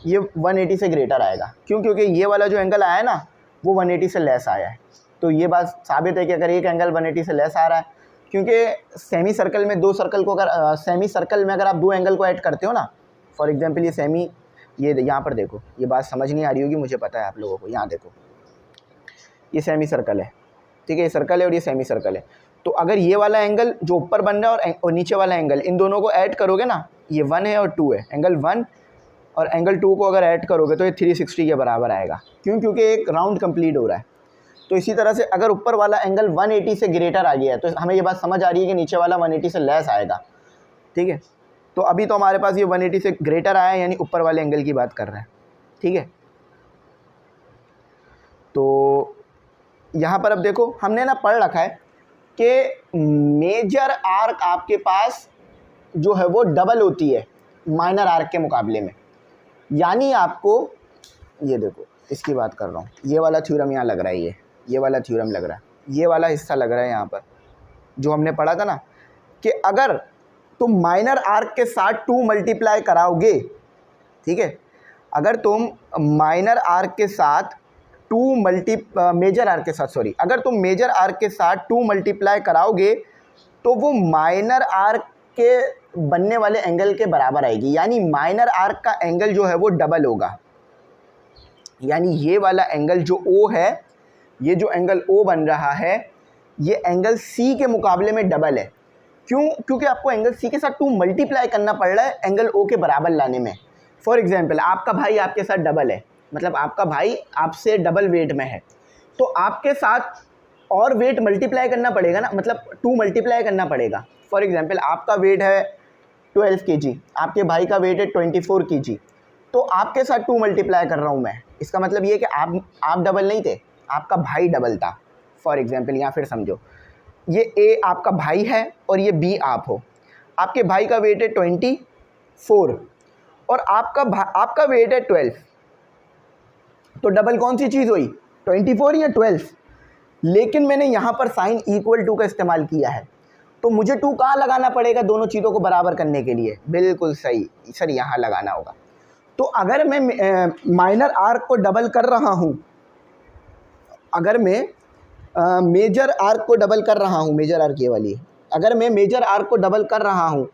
ये 180 से ग्रेटर आएगा। क्यों? क्योंकि ये वाला जो एंगल आया है ना वो 180 से लेस आया है। तो ये बात साबित है कि अगर एक एंगल 180 से लेस आ रहा है, क्योंकि सेमी सर्कल में दो सर्कल को अगर सेमी सर्कल में अगर आप दो एंगल को ऐड करते हो ना, फॉर एग्जांपल ये सेमी, ये यहाँ पर देखो, ये बात समझ नहीं आ रही होगी मुझे पता है आप लोगों को, यहाँ देखो ये सेमी सर्कल है, ठीक है, ये सर्कल है और ये सेमी सर्कल है। तो अगर ये वाला एंगल जो ऊपर बन रहा है और नीचे वाला एंगल, इन दोनों को ऐड करोगे ना, ये 1 है और 2 है, एंगल 1 और एंगल 2 को अगर ऐड करोगे तो ये 360 के बराबर आएगा। क्यों? क्योंकि एक राउंड कंप्लीट हो रहा है। तो इसी तरह से अगर ऊपर वाला एंगल 180 से ग्रेटर आ गया है तो हमें ये बात समझ आ रही है कि नीचे वाला 180 से लेस आएगा। ठीक है, तो अभी तो हमारे पास ये 180 से ग्रेटर आया है यानी ऊपर वाले एंगल की बात कर रहे हैं। ठीक है, तो यहाँ पर अब देखो हमने ना पढ़ रखा है कि मेजर आर्क आपके पास जो है वो डबल होती है माइनर आर्क के मुकाबले में। यानी आपको ये देखो, इसकी बात कर रहा हूँ, ये वाला थ्योरम यहाँ लग रहा है, ये वाला थ्योरम लग रहा है, ये वाला हिस्सा लग रहा है यहाँ पर जो हमने पढ़ा था ना कि अगर तुम माइनर आर्क के साथ 2 मल्टीप्लाई कराओगे, ठीक है, अगर तुम माइनर आर्क के साथ मेजर आर्क के साथ सॉरी अगर तुम मेजर आर्क के साथ 2 मल्टीप्लाई कराओगे तो वो माइनर आर्क के बनने वाले एंगल के बराबर आएगी। यानी माइनर आर्क का एंगल जो है वो डबल होगा। यानी ये वाला एंगल जो O है, ये जो एंगल O बन रहा है, ये एंगल C के मुकाबले में डबल है। क्यों? क्योंकि आपको एंगल C के साथ 2 मल्टीप्लाई करना पड़ रहा है एंगल O के बराबर लाने में। फॉर एग्जांपल आपका भाई आपके साथ डबल है, मतलब आपका भाई आपसे डबल वेट में है, तो आपके साथ और वेट मल्टीप्लाई करना पड़ेगा ना, मतलब 2 मल्टीप्लाई करना पड़ेगा। फॉर एग्जांपल आपका वेट है 12 kg, आपके भाई का वेट है 24 kg, तो आपके साथ 2 मल्टीप्लाई कर रहा हूँ मैं। इसका मतलब ये कि आप डबल नहीं थे, आपका भाई डबल था। फॉर एग्जांपल या फिर समझो ये A आपका भाई है और ये B आप हो। आपके भाई का वेट है 24 और आपका वेट है 12, तो डबल कौन सी चीज़ हुई, 24 या 12? लेकिन मैंने यहाँ पर साइन इक्वल टू का इस्तेमाल किया है, तो मुझे 2 कहाँ लगाना पड़ेगा दोनों चीज़ों को बराबर करने के लिए? बिल्कुल सही सर, यहाँ लगाना होगा। तो अगर मैं माइनर आर्क को डबल कर रहा हूँ, अगर मैं मेजर आर्क को डबल कर रहा हूँ, मेजर आर्क ये वाली, अगर मैं मेजर आर्क को डबल कर रहा हूँ,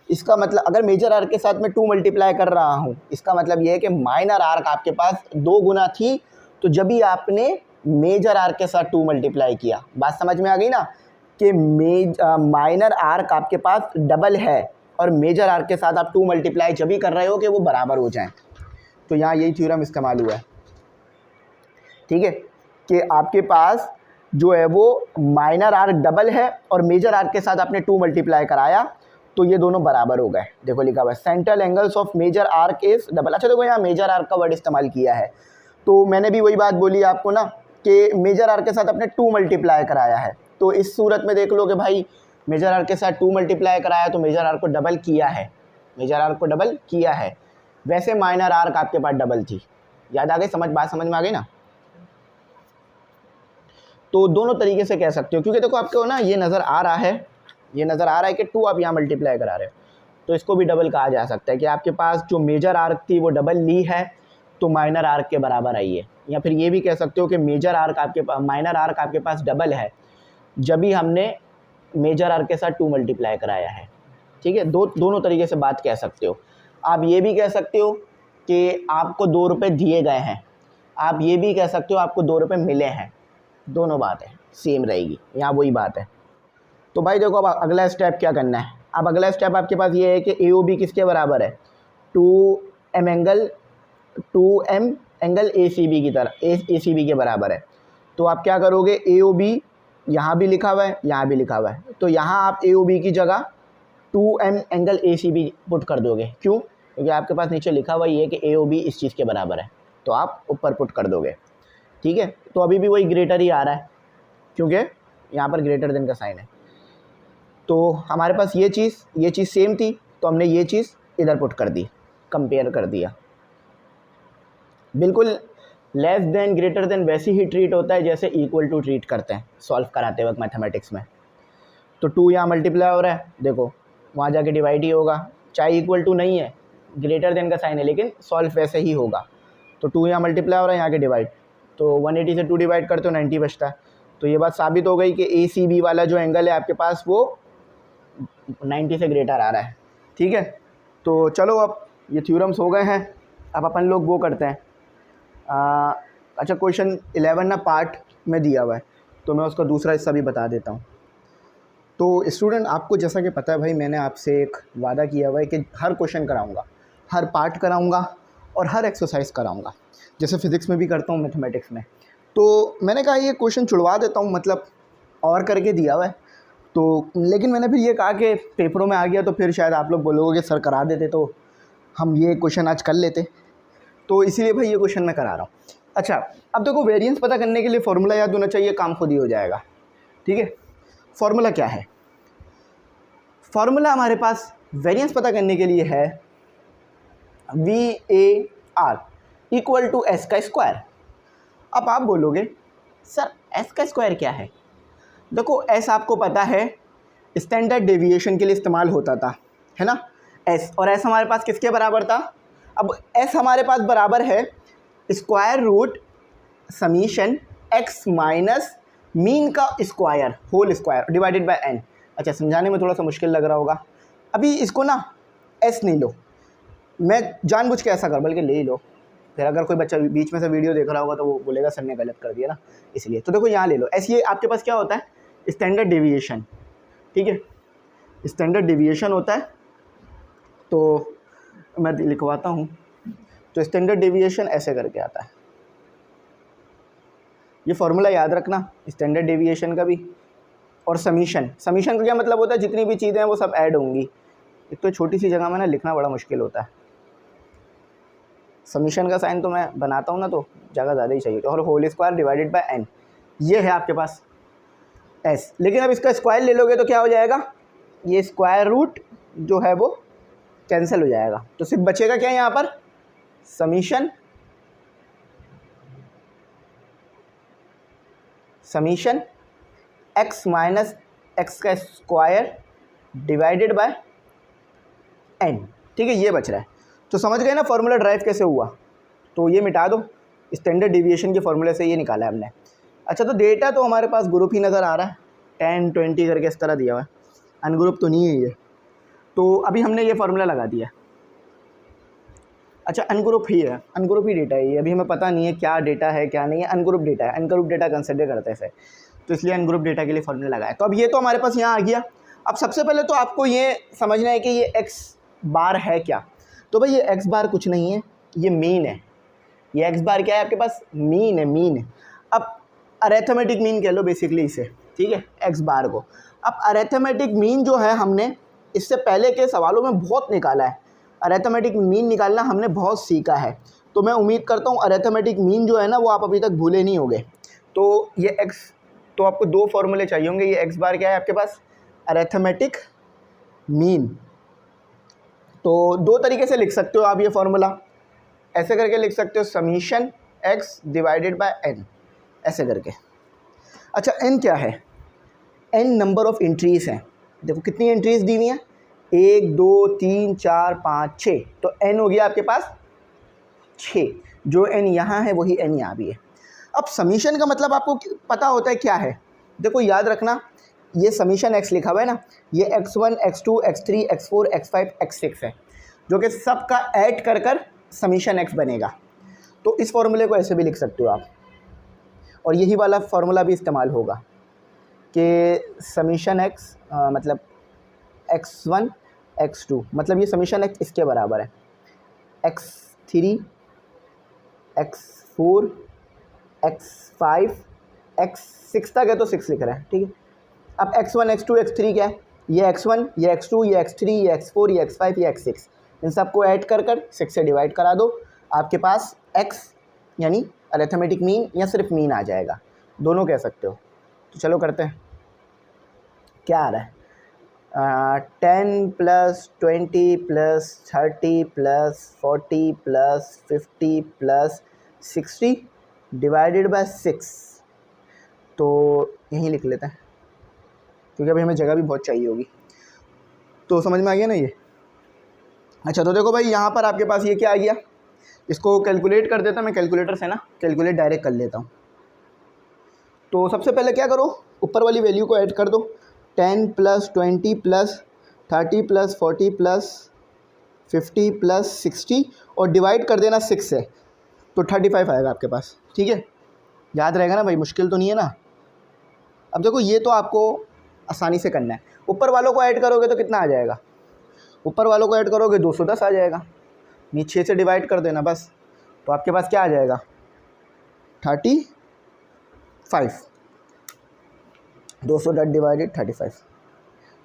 इसका मतलब अगर मेजर आर्क के साथ मैं 2 मल्टीप्लाई कर रहा हूँ, इसका मतलब ये है कि माइनर आर्क आपके पास 2 गुना थी, तो जब भी आपने मेजर आर्क के साथ 2 मल्टीप्लाई किया, बात समझ में आ गई ना, कि माइनर आर्क आपके पास डबल है और मेजर आर्क के साथ आप 2 मल्टीप्लाई जब भी कर रहे हो कि वो बराबर हो जाएं। तो यहाँ यही थ्योरम इस्तेमाल हुआ है, ठीक है, कि आपके पास जो है वो माइनर आर्क डबल है और मेजर आर्क के साथ आपने 2 मल्टीप्लाई कराया, तो ये दोनों बराबर हो गए। देखो लिखा हुआ है central angles of major arc is double. अच्छा देखो यहाँ मेजर आर्क का वर्ड इस्तेमाल किया है, तो मैंने भी वही बात बोली आपको ना कि मेजर आर्क के साथ आपने 2 मल्टीप्लाई कराया है, तो इस सूरत में देख लो कि भाई मेजर आर्क के साथ 2 मल्टीप्लाई कराया तो मेजर आर्क को डबल किया है, मेजर आर्क को डबल किया है। वैसे माइनर आर्क आपके पास डबल थी, याद आ गई, बात समझ में आ गई ना? तो दोनों तरीके से कह सकते हो, क्योंकि देखो आपको ना ये नज़र आ रहा है, ये नज़र आ रहा है कि 2 आप यहाँ मल्टीप्लाई करा रहे हो, तो इसको भी डबल कहा जा सकता है कि आपके पास जो मेजर आर्क थी वो डबल ली है तो माइनर आर्क के बराबर आई है। या फिर ये भी कह सकते हो कि मेजर आर्क आपके पास, माइनर आर्क आपके पास डबल है जब भी हमने मेजर आर्क के साथ 2 मल्टीप्लाई कराया है, ठीक है। दोनों तरीके से बात कह सकते हो। आप ये भी कह सकते हो कि आपको 2 रुपये दिए गए हैं, आप ये भी कह सकते हो आपको 2 रुपये मिले हैं, दोनों बातें सेम रहेगी, यहाँ वही बात है। तो भाई देखो अब अगला स्टेप क्या करना है। अब अगला स्टेप आपके पास ये है कि AOB किसके बराबर है, 2M एंगल ACB की तरह, ACB के बराबर है। तो आप क्या करोगे, AOB यहाँ भी लिखा हुआ है, यहाँ भी लिखा हुआ है, तो यहाँ आप AOB की जगह 2M एंगल ACB पुट कर दोगे। क्यों? क्योंकि आपके पास नीचे लिखा हुआ ये है कि AOB इस चीज़ के बराबर है, तो आप ऊपर पुट कर दोगे, ठीक है। तो अभी भी वही ग्रेटर ही आ रहा है क्योंकि यहाँ पर ग्रेटर देन का साइन है। तो हमारे पास ये चीज़ सेम थी, तो हमने ये चीज़ इधर पुट कर दी, कंपेयर कर दिया। बिल्कुल लेस देन ग्रेटर देन वैसे ही ट्रीट होता है जैसे इक्वल टू ट्रीट करते हैं सॉल्व कराते वक्त मैथमेटिक्स में। तो 2 यहाँ मल्टीप्लाई हो रहा है, देखो वहाँ जाके डिवाइड ही होगा, चाहे इक्वल टू नहीं है, ग्रेटर देन का साइन है, लेकिन सॉल्व वैसे ही होगा। तो 2 यहाँ मल्टीप्लाई हो रहा है, यहाँ के डिवाइड, तो 180 से 2 डिवाइड करते हो 90 बचता है। तो ये बात साबित हो गई कि ACB वाला जो एंगल है आपके पास वो 90 से ग्रेटर आ रहा है, ठीक है। तो चलो अब ये थ्योरम्स हो गए हैं, अब अपन लोग वो करते हैं। अच्छा क्वेश्चन 11 ना पार्ट में दिया हुआ है, तो मैं उसका दूसरा हिस्सा भी बता देता हूँ। तो स्टूडेंट आपको जैसा कि पता है भाई, मैंने आपसे एक वादा किया हुआ है कि हर क्वेश्चन कराऊँगा, हर पार्ट कराऊँगा और हर एक्सरसाइज कराऊँगा, जैसे फिज़िक्स में भी करता हूँ, मैथमेटिक्स में। तो मैंने कहा ये क्वेश्चन छुड़वा देता हूँ, मतलब और करके दिया हुआ है। तो लेकिन मैंने फिर ये कहा कि पेपरों में आ गया तो फिर शायद आप लोग बोलोगे कि सर करा देते तो हम ये क्वेश्चन आज कर लेते, तो इसीलिए भाई ये क्वेश्चन मैं करा रहा हूँ। अच्छा अब देखो वेरिएंस पता करने के लिए फॉर्मूला याद होना चाहिए, काम खुद ही हो जाएगा, ठीक है। फॉर्मूला क्या है? फॉर्मूला हमारे पास वेरिएंस पता करने के लिए है VAR इक्वल टू S का स्क्वायर। अब आप बोलोगे सर S का स्क्वायर क्या है? देखो S आपको पता है स्टैंडर्ड डेविएशन के लिए इस्तेमाल होता था, है ना, S, और S हमारे पास किसके बराबर था? अब S हमारे पास बराबर है square root summation x minus mean का square whole square divided by n। अच्छा समझाने में थोड़ा सा मुश्किल लग रहा होगा, अभी इसको ना S नहीं लो, मैं जानबूझ के ऐसा कर बल्कि ले ही लो, फिर अगर कोई बच्चा बीच में से वीडियो देख रहा होगा तो वो बोलेगा सर ने गलत कर दिया ना, इसलिए। तो देखो यहाँ ले लो, ऐसे ये आपके पास क्या होता है, स्टैंडर्ड डेविएशन, ठीक है, स्टैंडर्ड डेविएशन होता है। तो मैं लिखवाता हूँ, तो स्टैंडर्ड डेविएशन ऐसे करके आता है। ये फॉर्मूला याद रखना स्टैंडर्ड डेविएशन का भी। और समीशन, समीशन का क्या मतलब होता है, जितनी भी चीज़ें हैं वो सब ऐड होंगी। एक तो छोटी सी जगह में ना लिखना बड़ा मुश्किल होता है। समीशन का साइन तो मैं बनाता हूँ ना, तो जगह ज़्यादा ही चाहिए। और whole square divided by n, ये है आपके पास एस। लेकिन अब इसका स्क्वायर ले लोगे तो क्या हो जाएगा, ये स्क्वायर रूट जो है वो कैंसिल हो जाएगा। तो सिर्फ बचेगा क्या यहाँ पर, समीशन एक्स माइनस एक्स का स्क्वायर डिवाइडेड बाय एन, ठीक है, ये बच रहा है। तो समझ गए ना फॉर्मूला ड्राइव कैसे हुआ। तो ये मिटा दो, स्टैंडर्ड डेविएशन के फॉर्मूले से ये निकाला है हमने। अच्छा, तो डेटा तो हमारे पास ग्रुप ही नज़र आ रहा है, 10 20 करके इस तरह दिया हुआ है, अनग्रुप तो नहीं है ये। तो अभी हमने ये फार्मूला लगा दिया। अच्छा, अनग्रुप ही है, अनग्रुप ही डेटा है ये, अभी हमें पता नहीं है क्या डेटा है क्या नहीं है, अनग्रुप डेटा है, अनग्रुप डेटा कंसिडर करते हैं इसे, तो इसलिए अनग्रुप डेटा के लिए फॉर्मूला लगाया। तो अब ये तो हमारे पास यहाँ आ गया। अब सबसे पहले तो आपको ये समझना है कि ये एक्स बार है क्या। तो भाई ये एक्स बार कुछ नहीं है, ये मीन है। ये एक्स बार क्या है आपके पास, मीन है, मीन है। अब अरेथमेटिक मीन कह लो बेसिकली इसे, ठीक है, एक्स बार को। अब अरेथमेटिक मीन जो है हमने इससे पहले के सवालों में बहुत निकाला है, अरेथमेटिक मीन निकालना हमने बहुत सीखा है। तो मैं उम्मीद करता हूँ अरेथमेटिक मीन जो है ना वो आप अभी तक भूले नहीं होंगे। तो ये एक्स, तो आपको दो फॉर्मूले चाहिए होंगे। ये एक्स बार क्या है आपके पास, अरेथमेटिक मीन। तो दो तरीके से लिख सकते हो आप ये फॉर्मूला, ऐसे करके लिख सकते हो, summation x divided by n, ऐसे करके। अच्छा, एन क्या है, एन नंबर ऑफ एंट्रीज हैं। देखो कितनी एंट्रीज दी हुई हैं, 1 2 3 4 5 6, तो एन हो गया आपके पास 6। जो एन यहाँ है वही एन यहाँ भी है। अब समीशन का मतलब आपको पता होता है क्या है, देखो याद रखना, ये समीशन एक्स लिखा हुआ है ना, ये x1 x2 x3 x4 x5 x6 है, जो कि सब का ऐड कर कर समीशन एक्स बनेगा। तो इस फॉर्मूले को ऐसे भी लिख सकते हो आप, और यही वाला फार्मूला भी इस्तेमाल होगा कि समीशन एक्स मतलब x1 x2, मतलब ये समीशन एक्स इसके बराबर है, x3 x4 x5 x6 तक है तो 6 लिख रहे हैं, ठीक है। अब x1 x2 x3 क्या है, ये x1 ये x2 ये x3 ये x4 ये x5 ये x6, इन सबको ऐड कर कर 6 से डिवाइड करा दो, आपके पास x यानी अरिथमेटिक मीन या सिर्फ मीन आ जाएगा, दोनों कह सकते हो। तो चलो करते हैं, क्या आ रहा है, 10 + 20 + 30 + 40 + 50 + 60 डिवाइडेड बाय 6। तो यहीं लिख लेते हैं क्योंकि अभी हमें जगह भी बहुत चाहिए होगी। तो समझ में आ गया ना ये। अच्छा, तो देखो भाई यहाँ पर आपके पास ये क्या आ गया, इसको कैलकुलेट कर देता हूँ मैं, कैलकुलेटर से ना कैलकुलेट डायरेक्ट कर लेता हूँ। तो सबसे पहले क्या करो, ऊपर वाली वैल्यू को ऐड कर दो, 10 + 20 + 30 + 40 + 50 + 60 और डिवाइड कर देना 6 से, तो 35 आएगा आपके पास, ठीक है। याद रहेगा ना भाई, मुश्किल तो नहीं है ना। अब देखो ये तो आपको आसानी से करना है, ऊपर वालों को ऐड करोगे तो कितना आ जाएगा, ऊपर वालों को ऐड करोगे 210 आ जाएगा, नीचे से डिवाइड कर देना बस, तो आपके पास क्या आ जाएगा 35, 210 डिवाइडेड 35।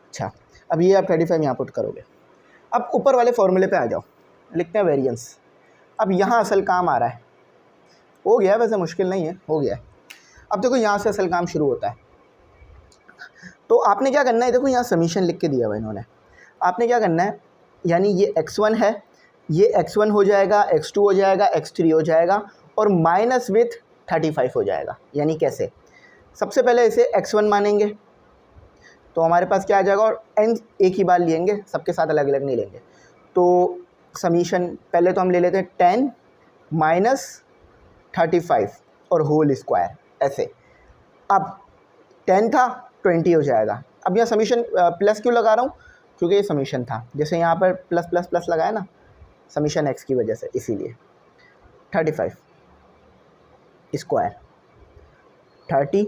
अच्छा, अब ये आप 35 यहाँ पुट करोगे। अब ऊपर वाले फॉर्मूले पे आ जाओ, लिखते हैं वेरिएंस। अब यहाँ असल काम आ रहा है, हो गया वैसे मुश्किल नहीं है, हो गया। अब देखो यहाँ से असल काम शुरू होता है। तो आपने क्या करना है, देखो यहाँ समीशन लिख के दिया हुआ इन्होंने, आपने क्या करना है, यानी ये x1 है, ये x1 हो जाएगा, x2 हो जाएगा, x3 हो जाएगा और माइनस विथ 35 हो जाएगा। यानी कैसे, सबसे पहले इसे x1 मानेंगे तो हमारे पास क्या आ जाएगा, और n एक ही बार लेंगे, सबके साथ अलग अलग नहीं लेंगे। तो समीशन पहले तो हम ले लेते हैं 10 - 35 और होल स्क्वायर, ऐसे। अब 10 था 20 हो जाएगा। अब यहाँ समीशन प्लस क्यों लगा रहा हूँ, क्योंकि ये समीशन था, जैसे यहाँ पर प्लस प्लस प्लस लगाया ना समीशन एक्स की वजह से, इसीलिए। 35 स्क्वायर, 35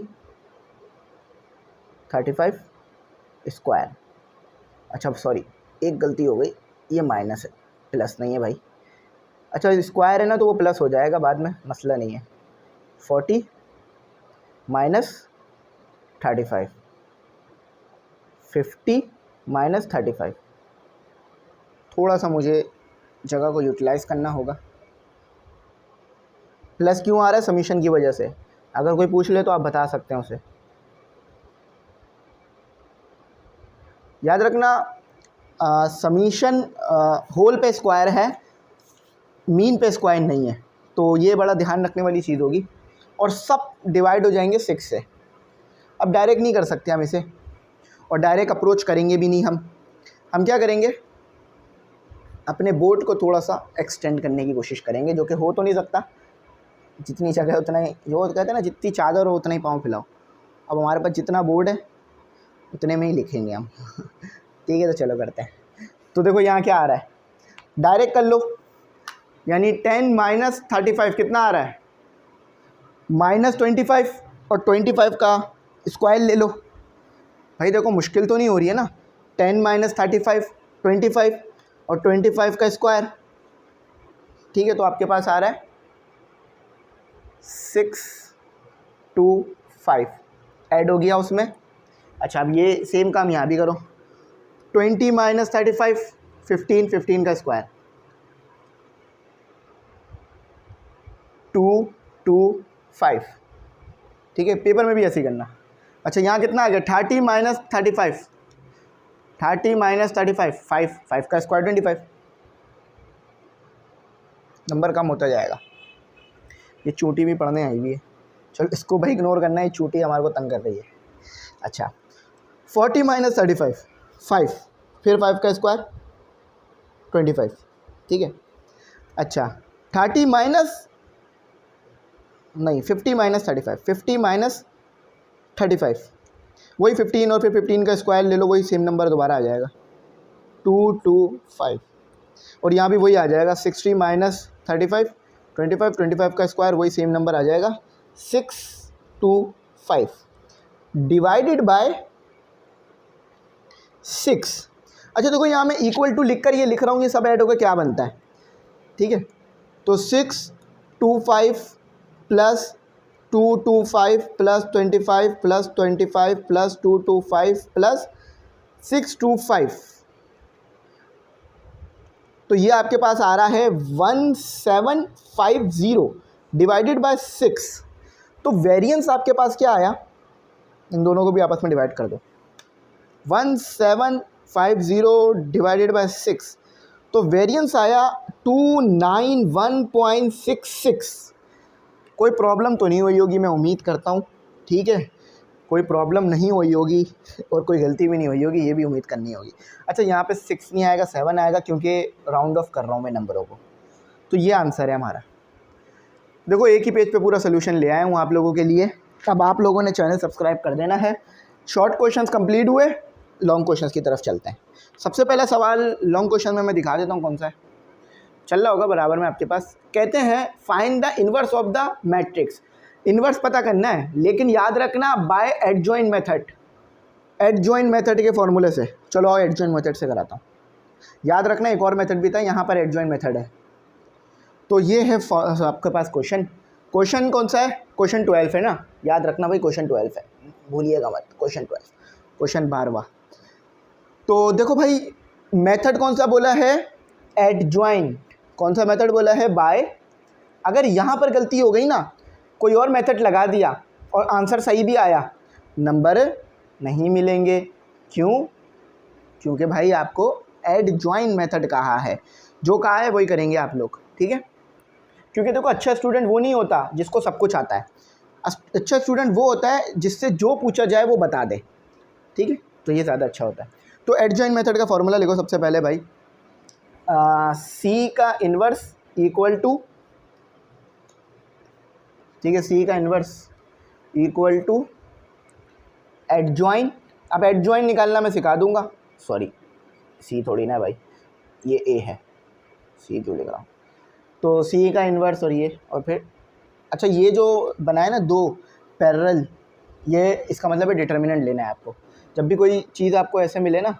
स्क्वायर। अच्छा सॉरी, एक गलती हो गई, ये माइनस है, प्लस नहीं है भाई। अच्छा स्क्वायर है ना तो वो प्लस हो जाएगा बाद में, मसला नहीं है। 40 माइनस 35, 50 माइनस 35। थोड़ा सा मुझे जगह को यूटिलाइज़ करना होगा। प्लस क्यों आ रहा है? समीशन की वजह से। अगर कोई पूछ ले तो आप बता सकते हैं उसे। याद रखना समीशन होल पे स्क्वायर है, मीन पे स्क्वायर नहीं है, तो ये बड़ा ध्यान रखने वाली चीज़ होगी। और सब डिवाइड हो जाएंगे 6 से। अब डायरेक्ट नहीं कर सकते हम इसे, और डायरेक्ट अप्रोच करेंगे भी नहीं हम क्या करेंगे, अपने बोर्ड को थोड़ा सा एक्सटेंड करने की कोशिश करेंगे, जो कि हो तो नहीं सकता। जितनी जगह उतना ही, जो कहते हैं ना जितनी चादर हो उतना ही पाँव फैलाओ। अब हमारे पास जितना बोर्ड है उतने में ही लिखेंगे हम। ठीक है, तो चलो करते हैं। तो देखो यहाँ क्या आ रहा है, डायरेक्ट कर लो। यानी 10 माइनस 35 कितना आ रहा है? -25, और 25 का स्क्वायर ले लो। भाई देखो मुश्किल तो नहीं हो रही है ना। 10 माइनस 35 25, और 25 का स्क्वायर। ठीक है, तो आपके पास आ रहा है 625 ऐड हो गया उसमें। अच्छा अब ये सेम काम यहाँ भी करो। 20 माइनस 35 15, 15 का स्क्वायर 225। ठीक है, पेपर में भी ऐसे ही करना। अच्छा यहाँ कितना आ गया? 30 माइनस 35, 30 माइनस 35 5, 5 का स्क्वायर 25। नंबर कम होता जाएगा। ये चोटी भी पढ़ने आई हुई है, चलो इसको भाई इग्नोर करना है, चोटी हमारे को तंग कर रही है। अच्छा 40 माइनस 35 5, फिर 5 का स्क्वायर 25। ठीक है, अच्छा 30 माइनस नहीं 50 माइनस 35, 50 माइनस 35, वही 15, और फिर 15 का स्क्वायर ले लो, वही सेम नंबर दोबारा आ जाएगा 225। और यहाँ भी वही आ जाएगा 60 माइनस 35 25, 25 का स्क्वायर वही सेम नंबर आ जाएगा 625 डिवाइडेड बाय 6। अच्छा देखो यहाँ मैं इक्वल टू लिख कर ये लिख रहा हूँ, ये सब ऐड होकर क्या बनता है? ठीक है, तो 625 plus 225 plus 25 plus 25 plus 225 plus 625, तो ये आपके पास आ रहा है 1750 डिवाइडेड बाय 6। तो वेरिएंस आपके पास क्या आया? इन दोनों को भी आपस में डिवाइड कर दो। 1750 डिवाइडेड बाय 6, तो वेरिएंस आया 291.66। कोई प्रॉब्लम तो नहीं हुई होगी, मैं उम्मीद करता हूँ। ठीक है, कोई प्रॉब्लम नहीं हुई होगी और कोई गलती भी नहीं हुई होगी, ये भी उम्मीद करनी होगी। अच्छा यहाँ पे 6 नहीं आएगा, 7 आएगा, क्योंकि राउंड ऑफ कर रहा हूँ मैं नंबरों को। तो ये आंसर है हमारा। देखो एक ही पेज पे पूरा सोल्यूशन ले आया हूँ आप लोगों के लिए। अब आप लोगों ने चैनल सब्सक्राइब कर देना है। शॉर्ट क्वेश्चंस कंप्लीट हुए, लॉन्ग क्वेश्चंस की तरफ चलते हैं। सबसे पहला सवाल लॉन्ग क्वेश्चन में मैं दिखा देता हूँ कौन सा है, चल रहा होगा बराबर में आपके पास। कहते हैं find the inverse of the matrix. Inverse पता करना है, लेकिन याद रखना by adjoint method, adjoint method के फॉर्मूले से। चलो आओ एडजॉइन मेथड से कराता हूँ। याद रखना एक और मेथड भी था, यहाँ पर एडजॉइन मेथड है। तो ये है आपके पास क्वेश्चन। क्वेश्चन कौन सा है? क्वेश्चन 12 है ना, याद रखना भाई क्वेश्चन 12 है, भूलिएगा मत। क्वेश्चन 12, क्वेश्चन 12वां। तो देखो भाई मेथड कौन सा बोला है? एडजॉइन। कौन सा मेथड बोला है? बाय। अगर यहाँ पर गलती हो गई ना, कोई और मेथड लगा दिया और आंसर सही भी आया, नंबर नहीं मिलेंगे। क्यों? क्योंकि भाई आपको एडजॉइन मेथड कहा है, जो कहा है वही करेंगे आप लोग। ठीक है, क्योंकि देखो अच्छा स्टूडेंट वो नहीं होता जिसको सब कुछ आता है। अच्छा स्टूडेंट वो होता है जिससे जो पूछा जाए वो बता दे। ठीक है, तो ये ज़्यादा अच्छा होता है। तो एडजॉइन मेथड का फॉर्मूला लिखो सबसे पहले भाई। सी का इन्वर्स इक्वल टू, ठीक है, सी का इन्वर्स इक्वल टू एडजॉइन। अब एडजॉइन निकालना मैं सिखा दूंगा। सॉरी सी थोड़ी ना भाई, ये ए है, सी क्यों लिख रहा हूँ। तो सी का इन्वर्स और ये, और फिर अच्छा ये जो बनाया ना दो पैरेलल, ये इसका मतलब है डिटर्मिनेंट लेना है आपको। जब भी कोई चीज़ आपको ऐसे मिले ना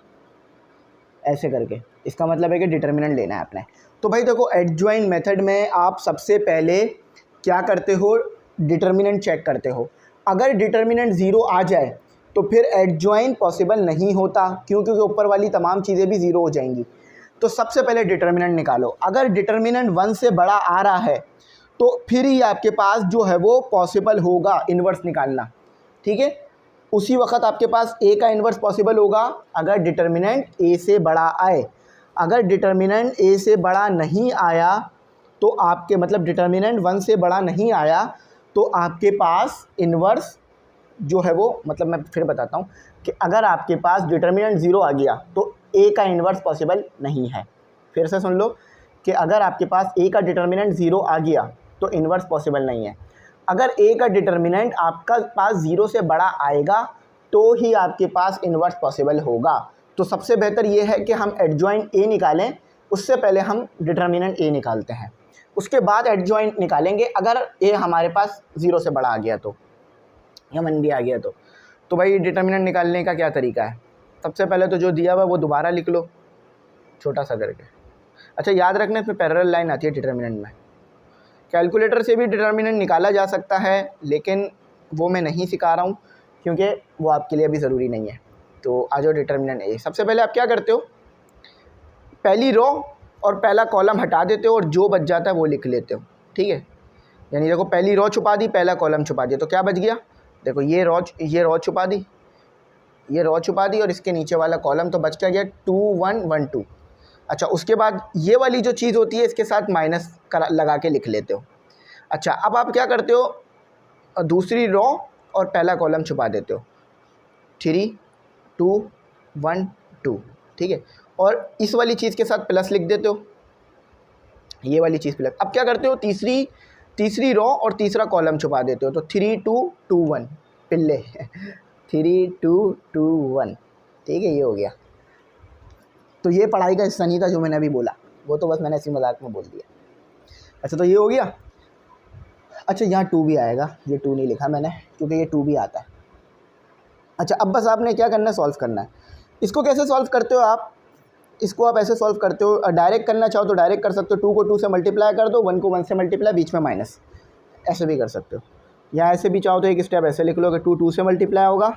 ऐसे करके, इसका मतलब है कि डिटर्मिनेंट लेना है आपने। तो भाई देखो एडजॉइन मेथड में आप सबसे पहले क्या करते हो, डिटर्मिनेंट चेक करते हो। अगर डिटर्मिनेंट 0 आ जाए तो फिर एडजॉइन पॉसिबल नहीं होता, क्योंकि ऊपर वाली तमाम चीज़ें भी 0 हो जाएंगी। तो सबसे पहले डिटर्मिनेंट निकालो। अगर डिटर्मिनेंट 1 से बड़ा आ रहा है तो फिर ही आपके पास जो है वो पॉसिबल होगा इन्वर्स निकालना, ठीक है। उसी वक्त आपके पास ए का इन्वर्स पॉसिबल होगा अगर डिटर्मिनेंट ए से बड़ा आए। अगर डिटर्मिनेंट ए से बड़ा नहीं आया तो आपके मतलब डिटर्मिनेंट 1 से बड़ा नहीं आया तो आपके पास इन्वर्स जो है वो, मतलब मैं फिर बताता हूँ कि अगर आपके पास डिटर्मिनेंट 0 आ गया तो ए का इन्वर्स पॉसिबल नहीं है। फिर से सुन लो कि अगर आपके पास ए का डिटर्मिनेंट 0 आ गया तो इन्वर्स पॉसिबल नहीं है। अगर ए का डिटर्मिनेंट आपका पास 0 से बड़ा आएगा तो ही आपके पास इन्वर्स पॉसिबल होगा। तो सबसे बेहतर ये है कि हम एडजॉइंट ए निकालें, उससे पहले हम डिटर्मिनेंट ए निकालते हैं, उसके बाद एडजॉइंट निकालेंगे। अगर ए हमारे पास 0 से बड़ा आ गया तो, या 1 भी आ गया तो भाई डिटर्मिनेंट निकालने का क्या तरीका है। सबसे पहले तो जो दिया हुआ वो दोबारा लिख लो छोटा सा करके। अच्छा याद रखना इसमें पैरेलल लाइन आती है डिटर्मिनेंट में। कैलकुलेटर से भी डिटर्मिनेंट निकाला जा सकता है, लेकिन वो मैं नहीं सिखा रहा हूँ क्योंकि वो आपके लिए अभी ज़रूरी नहीं है। तो आ जाओ डिटर्मिनेंट ए। सबसे पहले आप क्या करते हो, पहली रो और पहला कॉलम हटा देते हो और जो बच जाता है वो लिख लेते हो, ठीक है। यानी देखो पहली रो छुपा दी, पहला कॉलम छुपा दिया, तो क्या बच गया, देखो ये रो छुपा दी, ये रो छुपा दी और इसके नीचे वाला कॉलम तो बच गया 2 1 1 2। अच्छा उसके बाद ये वाली जो चीज़ होती है इसके साथ माइनस लगा के लिख लेते हो। अच्छा अब आप क्या करते हो, दूसरी रो और पहला कॉलम छुपा देते हो, 3 2 1 2, ठीक है। और इस वाली चीज़ के साथ प्लस लिख देते हो, ये वाली चीज़ प्लस। अब क्या करते हो, तीसरी रो और तीसरा कॉलम छुपा देते हो, तो 3 2 2 1 पिल्ले 3 2 2 1, ठीक है, ये हो गया। तो ये पढ़ाई का हिस्सा नहीं था जो मैंने अभी बोला, वो तो बस मैंने इसी मजाक में बोल दिया। अच्छा तो ये हो गया। अच्छा यहाँ 2 भी आएगा, ये 2 नहीं लिखा मैंने क्योंकि ये 2 भी आता है। अच्छा अब बस आपने क्या करना है, सॉल्व करना है। इसको कैसे सॉल्व करते हो आप, इसको आप ऐसे सॉल्व करते हो, डायरेक्ट करना चाहो तो डायरेक्ट कर सकते हो, 2 को 2 से मल्टीप्लाई कर दो, 1 को 1 से मल्टीप्लाई, बीच में माइनस, ऐसे भी कर सकते हो। या ऐसे भी चाहो तो एक स्टेप ऐसे लिख लो कि 2 2 से मल्टीप्लाई होगा,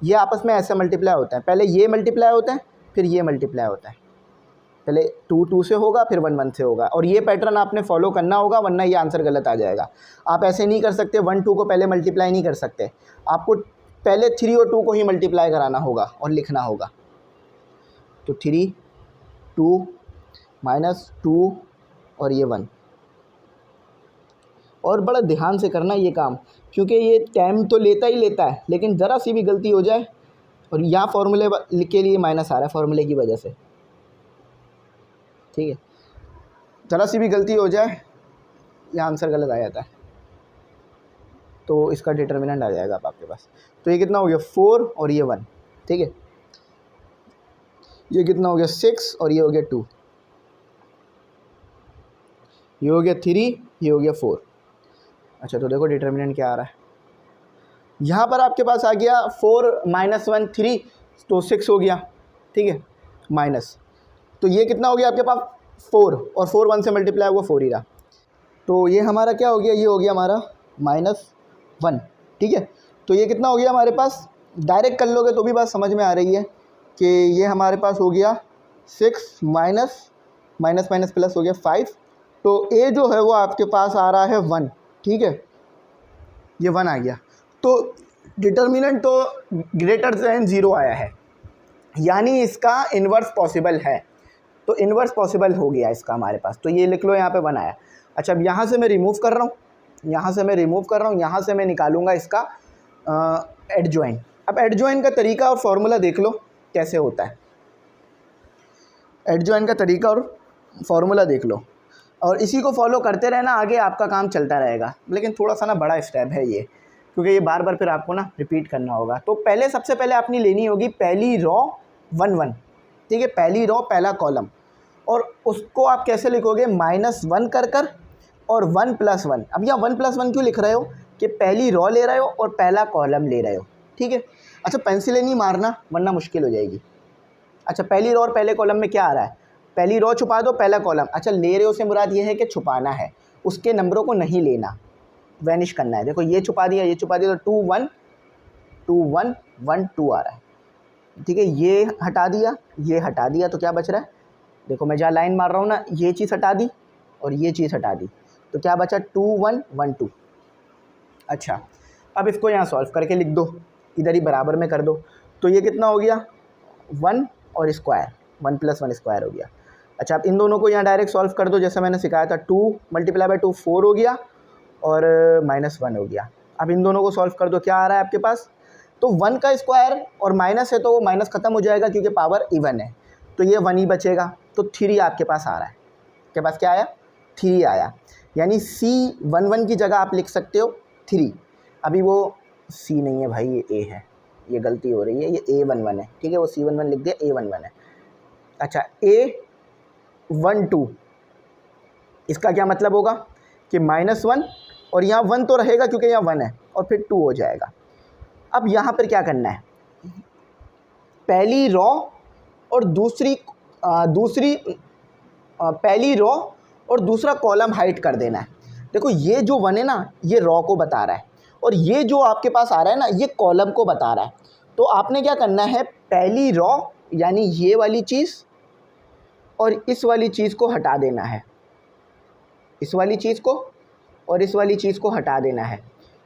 ये आपस में ऐसे मल्टीप्लाई होता है, पहले ये मल्टीप्लाई होता है फिर ये मल्टीप्लाई होता है, पहले 2 2 से होगा फिर 1 1 से होगा, और ये पैटर्न आपने फॉलो करना होगा वरना ये आंसर गलत आ जाएगा। आप ऐसे नहीं कर सकते, 1 2 को पहले मल्टीप्लाई नहीं कर सकते, आपको पहले 3 और 2 को ही मल्टीप्लाई कराना होगा और लिखना होगा। तो 3 2 -2 और ये 1, और बड़ा ध्यान से करना ये काम, क्योंकि ये टाइम तो लेता ही लेता है, लेकिन ज़रा सी भी गलती हो जाए, और यहाँ फॉर्मूले के लिए माइनस आ रहा है फॉर्मूले की वजह से, ठीक है, ज़रा सी भी गलती हो जाए यह आंसर गलत आ जाता है, तो इसका डिटर्मिनेंट आ जाएगा अब आपके पास। तो ये कितना हो गया 4 और ये 1, ठीक है, ये कितना हो गया 6 और ये हो गया 2, ये हो गया 3, ये हो गया 4। अच्छा तो देखो डिटर्मिनेंट क्या आ रहा है, यहाँ पर आपके पास आ गया 4 -1 3, तो 6 हो गया, ठीक है, माइनस, तो ये कितना हो गया आपके पास 4, और 4 1 से मल्टीप्लाई हुआ 4 ही रहा, तो ये हमारा क्या हो गया, ये हो गया हमारा -1, ठीक है। तो ये कितना हो गया हमारे पास, डायरेक्ट कर लोगे तो भी बात समझ में आ रही है कि ये हमारे पास हो गया 6 माइनस प्लस हो गया 5, तो ए जो है वो आपके पास आ रहा है 1, ठीक है, ये 1 आ गया। तो डिटर्मिनेंट तो ग्रेटर दैन 0 आया है, यानी इसका इन्वर्स पॉसिबल है, तो इन्वर्स पॉसिबल हो गया इसका हमारे पास, तो ये लिख लो यहाँ पे 1 आया। अच्छा अब यहाँ से मैं रिमूव कर रहा हूँ, यहाँ से मैं निकालूंगा इसका एडजॉइन। अब एडजॉइन का तरीका और फार्मूला देख लो कैसे होता है, एडजॉइन का तरीका और फार्मूला देख लो, और इसी को फॉलो करते रहना, आगे आपका काम चलता रहेगा। लेकिन थोड़ा सा ना बड़ा स्टेप है ये, क्योंकि ये बार बार फिर आपको ना रिपीट करना होगा। तो सबसे पहले आपने लेनी होगी पहली रो 1 1, ठीक है, पहली रो पहला कॉलम, और उसको आप कैसे लिखोगे, -1 कर और 1+1। अब यहाँ 1+1 क्यों लिख रहे हो कि पहली रॉ ले रहे हो और पहला कॉलम ले रहे हो, ठीक है। अच्छा पेंसिल नहीं मारना वरना मुश्किल हो जाएगी। अच्छा पहली रॉ और पहले कॉलम में क्या आ रहा है, पहली रॉ छुपा दो पहला कॉलम। अच्छा ले रहे हो से मुराद ये है कि छुपाना है, उसके नंबरों को नहीं लेना, वैनिश करना है। देखो ये छुपा दिया, ये छुपा दिया, तो 2 1 2 1 1 2 आ रहा है, ठीक है। ये हटा दिया, ये हटा दिया, तो क्या बच रहा है, देखो मैं जहाँ लाइन मार रहा हूँ ना, ये चीज़ हटा दी और ये चीज़ हटा दी, तो क्या बचा 2 1 1 2। अच्छा अब इसको यहाँ सॉल्व करके लिख दो, इधर ही बराबर में कर दो, तो ये कितना हो गया 1 और स्क्वायर, 1+1 स्क्वायर हो गया। अच्छा आप इन दोनों को यहाँ डायरेक्ट सॉल्व कर दो जैसे मैंने सिखाया था, 2 × 2 4 हो गया और -1 हो गया। अब इन दोनों को सॉल्व कर दो, क्या आ रहा है आपके पास, तो 1 का स्क्वायर और माइनस है तो वो माइनस ख़त्म हो जाएगा क्योंकि पावर इवन है, तो ये 1 ही बचेगा, तो 3 आपके पास आ रहा है। आपके पास क्या आया, 3 आया, यानी C11 की जगह आप लिख सकते हो 3। अभी वो C नहीं है भाई, ये A है, ये गलती हो रही है, ये A11 है, ठीक है, वो C11 लिख दिया, A11 है। अच्छा A12 इसका क्या मतलब होगा कि -1 और यहाँ 1 तो रहेगा क्योंकि यहाँ 1 है और फिर 2 हो जाएगा। अब यहाँ पर क्या करना है, पहली रॉ और पहली रॉ और दूसरा कॉलम हाइड कर देना है। देखो ये जो 1 है ना, ये रॉ को बता रहा है और ये जो आपके पास आ रहा है ना, ये कॉलम को बता रहा है। तो आपने क्या करना है, पहली रॉ यानी ये वाली चीज़ और इस वाली चीज़ को हटा देना है, इस वाली चीज़ को और इस वाली चीज़ को हटा देना है,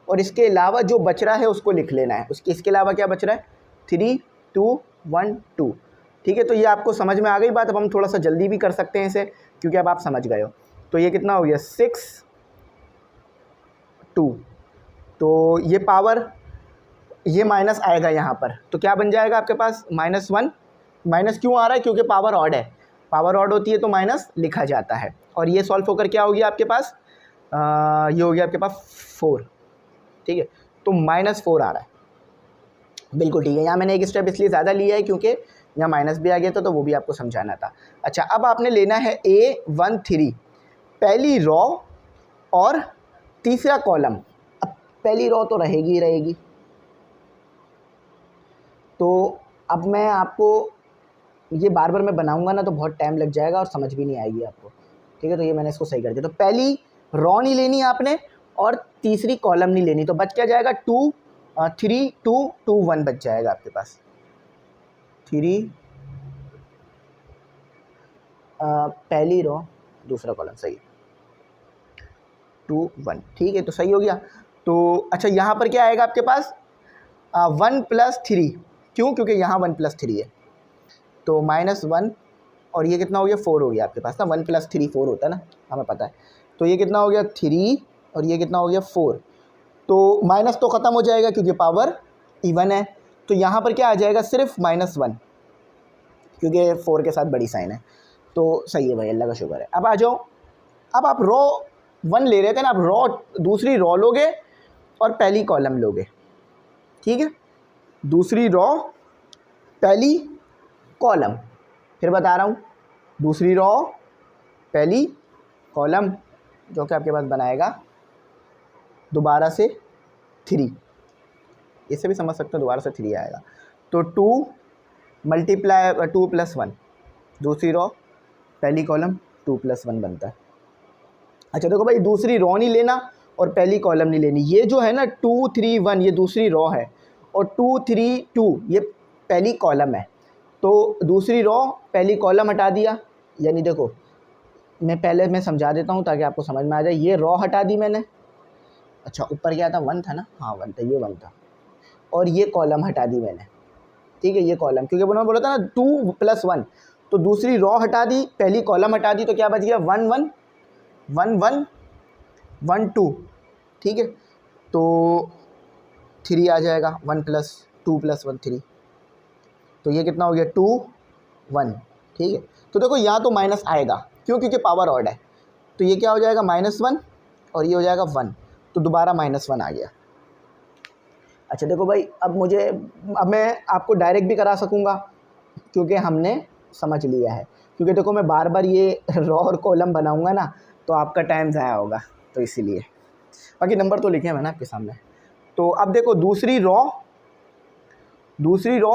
और इसके अलावा जो बच रहा है उसको लिख लेना है। इसके अलावा क्या बच रहा है, 3 2 1 2, ठीक है। तो ये आपको समझ में आ गई बात। अब हम थोड़ा सा जल्दी भी कर सकते हैं इसे क्योंकि अब आप समझ गए हो। तो ये कितना हो गया 6 2, तो ये पावर, ये माइनस आएगा यहाँ पर, तो क्या बन जाएगा आपके पास -1। माइनस क्यों आ रहा है, क्योंकि पावर ऑड है, पावर ऑड होती है तो माइनस लिखा जाता है। और ये सॉल्व होकर क्या हो गया आपके पास, ये हो गया आपके पास 4, ठीक है। तो -4 आ रहा है, बिल्कुल ठीक है। यहाँ मैंने एक स्टेप इसलिए ज़्यादा लिया है क्योंकि यहाँ माइनस भी आ गया था, तो वो भी आपको समझाना था। अच्छा अब आपने लेना है A13, पहली रॉ और तीसरा कॉलम। अब पहली रॉ तो रहेगी ही रहेगी, तो अब मैं आपको ये बार बार मैं बनाऊंगा ना तो बहुत टाइम लग जाएगा और समझ भी नहीं आएगी आपको, ठीक है। तो ये मैंने इसको सही कर दिया। तो पहली रॉ नहीं लेनी आपने और तीसरी कॉलम नहीं लेनी, तो बच क्या जाएगा 2 3 2 2 1 बच जाएगा आपके पास, 3 पहली रॉ दूसरा कॉलम, सही 2 1, ठीक है, तो सही हो गया। तो अच्छा यहाँ पर क्या आएगा आपके पास 1+3, क्यों, क्योंकि यहाँ 1+3 है, तो -1 और ये कितना हो गया 4 हो गया आपके पास ना, 1+3 4 होता है ना, हमें पता है। तो ये कितना हो गया 3 और ये कितना हो गया 4, तो माइनस तो ख़त्म हो जाएगा क्योंकि पावर इवन है, तो यहाँ पर क्या आ जाएगा सिर्फ -1 क्योंकि 4 के साथ बड़ी साइन है, तो सही है भाई, अल्लाह का शुक्र है। अब आ जाओ, अब आप रॉ 1 ले रहे थे ना, आप रॉ दूसरी रॉ लोगे और पहली कॉलम लोगे, ठीक है, दूसरी रॉ पहली कॉलम, फिर बता रहा हूँ, दूसरी रॉ पहली कॉलम जो कि आपके पास बनाएगा दोबारा से 3, इससे भी समझ सकते हो, दोबारा से 3 आएगा, तो 2 + 1, दूसरी रॉ पहली कॉलम 2 + 1 बनता है। अच्छा देखो भाई, दूसरी रॉ नहीं लेना और पहली कॉलम नहीं लेनी, ये जो है ना 2 3 1 ये दूसरी रॉ है और 2 3 2 ये पहली कॉलम है, तो दूसरी रॉ पहली कॉलम हटा दिया, यानी देखो मैं समझा देता हूँ ताकि आपको समझ में आ जाए। ये रॉ हटा दी मैंने, अच्छा ऊपर क्या था 1 था ना, हाँ 1 था, ये 1 था, और ये कॉलम हटा दी मैंने, ठीक है, ये कॉलम, क्योंकि उन्होंने बोला था ना 2 + 1, तो दूसरी रॉ हटा दी, पहली कॉलम हटा दी, तो क्या बच गया 1 1 1 1 1 2, ठीक है, तो 3 आ जाएगा, 1 + 2 + 1 3, तो ये कितना हो गया 2 1, ठीक है। तो देखो यहाँ तो माइनस आएगा, क्यों, क्योंकि पावर ऑड है, तो ये क्या हो जाएगा -1 और ये हो जाएगा 1, तो दोबारा -1 आ गया। अच्छा देखो भाई, अब मैं आपको डायरेक्ट भी करा सकूँगा क्योंकि हमने समझ लिया है, क्योंकि देखो मैं बार बार ये रॉ और कॉलम बनाऊँगा ना तो आपका टाइम ज़ाया होगा, तो इसीलिए। बाकी नंबर तो लिखे हैं मैंने आपके सामने। तो अब देखो दूसरी रो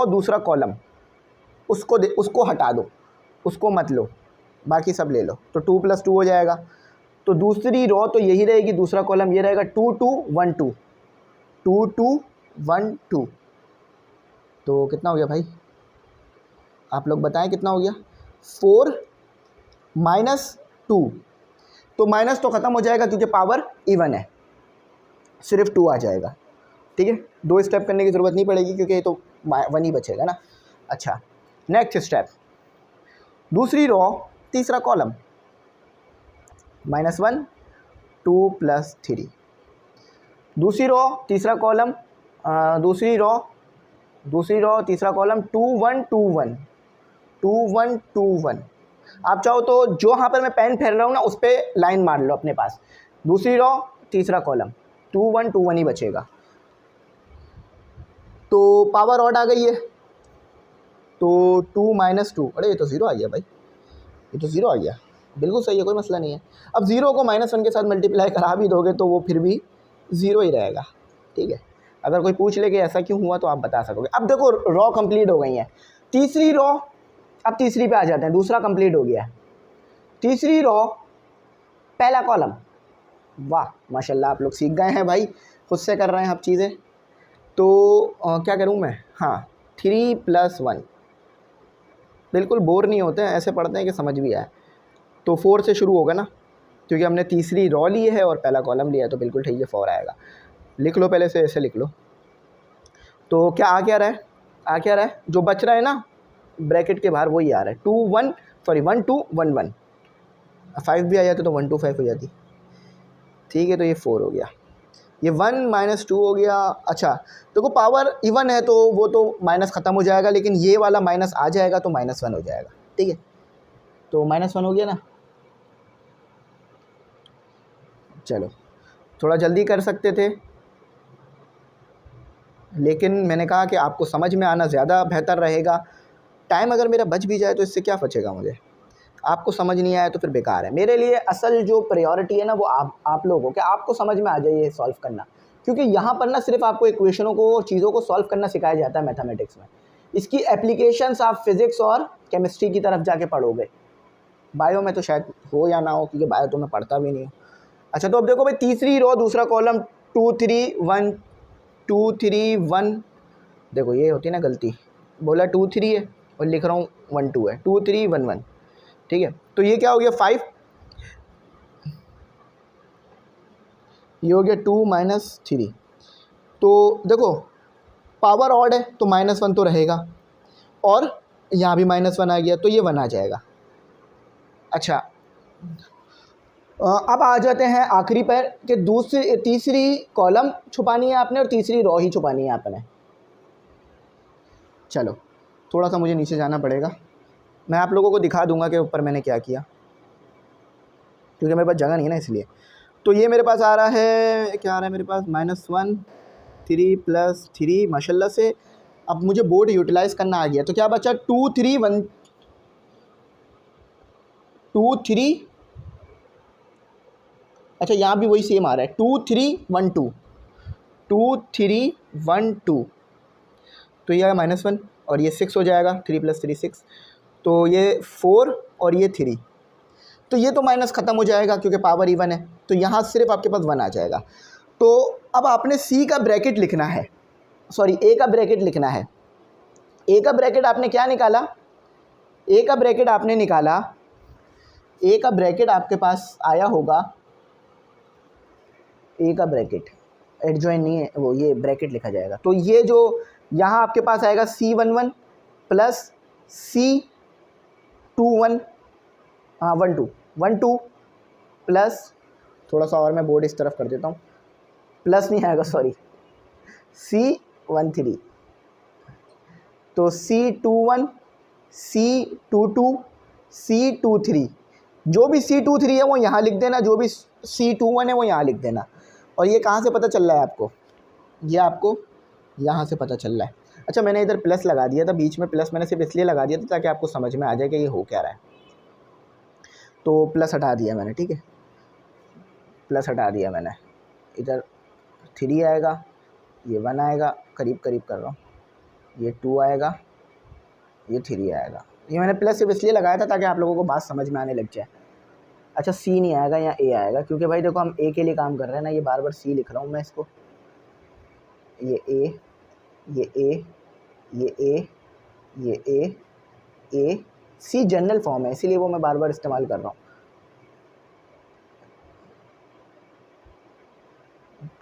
दूसरा कॉलम, उसको हटा दो, उसको मत लो, बाकी सब ले लो। तो 2 + 2 हो जाएगा। तो दूसरी रो तो यही रहेगी, दूसरा कॉलम ये रहेगा 2 2 1 2 2 2 1 2। तो कितना हो गया भाई, आप लोग बताएं कितना हो गया? 4 - 2। तो माइनस तो ख़त्म हो जाएगा क्योंकि पावर इवन है, सिर्फ 2 आ जाएगा। ठीक है, 2 स्टेप करने की ज़रूरत नहीं पड़ेगी क्योंकि ये तो 1 ही बचेगा ना। अच्छा, नेक्स्ट स्टेप, दूसरी रो तीसरा कॉलम, -1 2 + 3। दूसरी रो तीसरा कॉलम, दूसरी रो तीसरा कॉलम 2 1 2 1 2 1 2 1। आप चाहो तो जो यहाँ पर मैं पेन फेर रहा हूँ ना उस पर लाइन मार लो अपने पास। दूसरी रो तीसरा कॉलम 2 1 2 1 ही बचेगा। तो पावर ऑड आ गई है, तो 2 - 2, अरे ये तो 0 आ गया भाई, ये तो 0 आ गया, बिल्कुल सही है, कोई मसला नहीं है। अब 0 को -1 के साथ मल्टीप्लाई करा भी दोगे तो वो फिर भी 0 ही रहेगा। ठीक है, अगर कोई पूछ ले कि ऐसा क्यों हुआ तो आप बता सकोगे। अब देखो रो कंप्लीट हो गई है, तीसरी रो, अब तीसरी पे आ जाते हैं, दूसरा कंप्लीट हो गया है। तीसरी रो पहला कॉलम, वाह माशाल्लाह आप लोग सीख गए हैं भाई, खुद से कर रहे हैं आप चीज़ें। तो क्या करूं मैं, हाँ 3 + 1, बिल्कुल बोर नहीं होते हैं, ऐसे पढ़ते हैं कि समझ भी आए। तो 4 से शुरू होगा ना, क्योंकि हमने तीसरी रो ली है और पहला कॉलम लिया है, तो बिल्कुल ठीक है 4 आएगा। लिख लो पहले से, ऐसे लिख लो। तो क्या आ क्या रहा है, जो बच रहा है ना ब्रैकेट के बाहर वही आ रहा है, 1 2 1 1। 5 भी आ जाते तो 1 2 5 हो जाती। ठीक है, तो ये 4 हो गया, ये 1 - 2 हो गया। अच्छा देखो पावर इवन है तो वो तो माइनस ख़त्म हो जाएगा, लेकिन ये वाला माइनस आ जाएगा तो -1 हो जाएगा। ठीक है, तो -1 हो गया ना। चलो थोड़ा जल्दी कर सकते थे, लेकिन मैंने कहा कि आपको समझ में आना ज़्यादा बेहतर रहेगा। टाइम अगर मेरा बच भी जाए तो इससे क्या बचेगा मुझे, आपको समझ नहीं आया तो फिर बेकार है। मेरे लिए असल जो प्रायोरिटी है ना वो आप लोग हो, कि आपको समझ में आ जाए ये सॉल्व करना, क्योंकि यहाँ पर ना सिर्फ आपको इक्वेशनों को, चीज़ों को सॉल्व करना सिखाया जाता है मैथमेटिक्स में। इसकी एप्लीकेशंस आप फिज़िक्स और केमिस्ट्री की तरफ जाके पढ़ोगे। बायो में तो शायद हो या ना हो, क्योंकि बायो तो मैं पढ़ता भी नहीं हूँ। अच्छा तो अब देखो भाई, तीसरी रो दूसरा कॉलम 2 3 1 2 3 1। देखो ये होती है ना गलती, बोला 2 3 है और लिख रहा हूँ 1 2 है, 2 3 1 1। ठीक है, तो ये क्या हो गया 5, ये हो गया 2 - 3। तो देखो पावर ऑड है तो -1 तो रहेगा, और यहाँ भी -1 आ गया तो ये 1 आ जाएगा। अच्छा अब आ जाते हैं आखिरी पर, कि तीसरी कॉलम छुपानी है आपने और तीसरी रो ही छुपानी है आपने। चलो थोड़ा सा मुझे नीचे जाना पड़ेगा, मैं आप लोगों को दिखा दूंगा कि ऊपर मैंने क्या किया, क्योंकि मेरे पास जगह नहीं है ना इसलिए। तो ये मेरे पास आ रहा है, क्या आ रहा है मेरे पास, -1 3 + 3 माशाल्लाह से। अब मुझे बोर्ड यूटिलाइज़ करना आ गया, तो क्या बचा 2 3 1 2 3। अच्छा यहाँ भी वही सेम आ रहा है, 2 3 1 2 2 3 1 2। तो ये आया -1 और ये 6 हो जाएगा, 3 + 3 6। तो ये 4 और ये 3, तो ये तो माइनस ख़त्म हो जाएगा क्योंकि पावर इवन है, तो यहाँ सिर्फ आपके पास 1 आ जाएगा। तो अब आपने सी का ब्रैकेट लिखना है, सॉरी ए का ब्रैकेट लिखना है। ए का ब्रैकेट आपने क्या निकाला, ए का ब्रैकेट आपने निकाला, ए का ब्रैकेट आपके पास आया होगा, ए का ब्रैकेट एडजॉइन नहीं है वो, ये ब्रैकेट लिखा जाएगा। तो ये जो यहाँ आपके पास आएगा C11 + C21, हाँ 1 2 1 2 प्लस, थोड़ा सा और मैं बोर्ड इस तरफ कर देता हूँ, प्लस नहीं आएगा सॉरी, C13। तो C21 C22 C23, जो भी C23 है वो यहाँ लिख देना, जो भी C21 है वो यहाँ लिख देना। और ये कहाँ से पता चल रहा है आपको, ये आपको यहाँ से पता चल रहा है। अच्छा मैंने इधर प्लस लगा दिया था बीच में, प्लस मैंने सिर्फ इसलिए लगा दिया था ताकि आपको समझ में आ जाए कि ये हो क्या रहा है, तो प्लस हटा दिया मैंने। ठीक है, प्लस हटा दिया मैंने, इधर 3 आएगा, ये 1 आएगा, करीब करीब कर रहा हूँ, ये 2 आएगा, ये 3 आएगा। ये मैंने प्लस सिर्फ इसलिए लगाया था ताकि आप लोगों को बात समझ में आने लग जाए। अच्छा सी नहीं आएगा, यहाँ ए आएगा, क्योंकि भाई देखो हम ए के लिए काम कर रहे हैं ना, ये बार बार सी लिख रहा हूँ मैं इसको, ये ए, ये ए, ये ए, ये ए सी जनरल फॉर्म है, इसीलिए वो मैं बार बार इस्तेमाल कर रहा हूँ।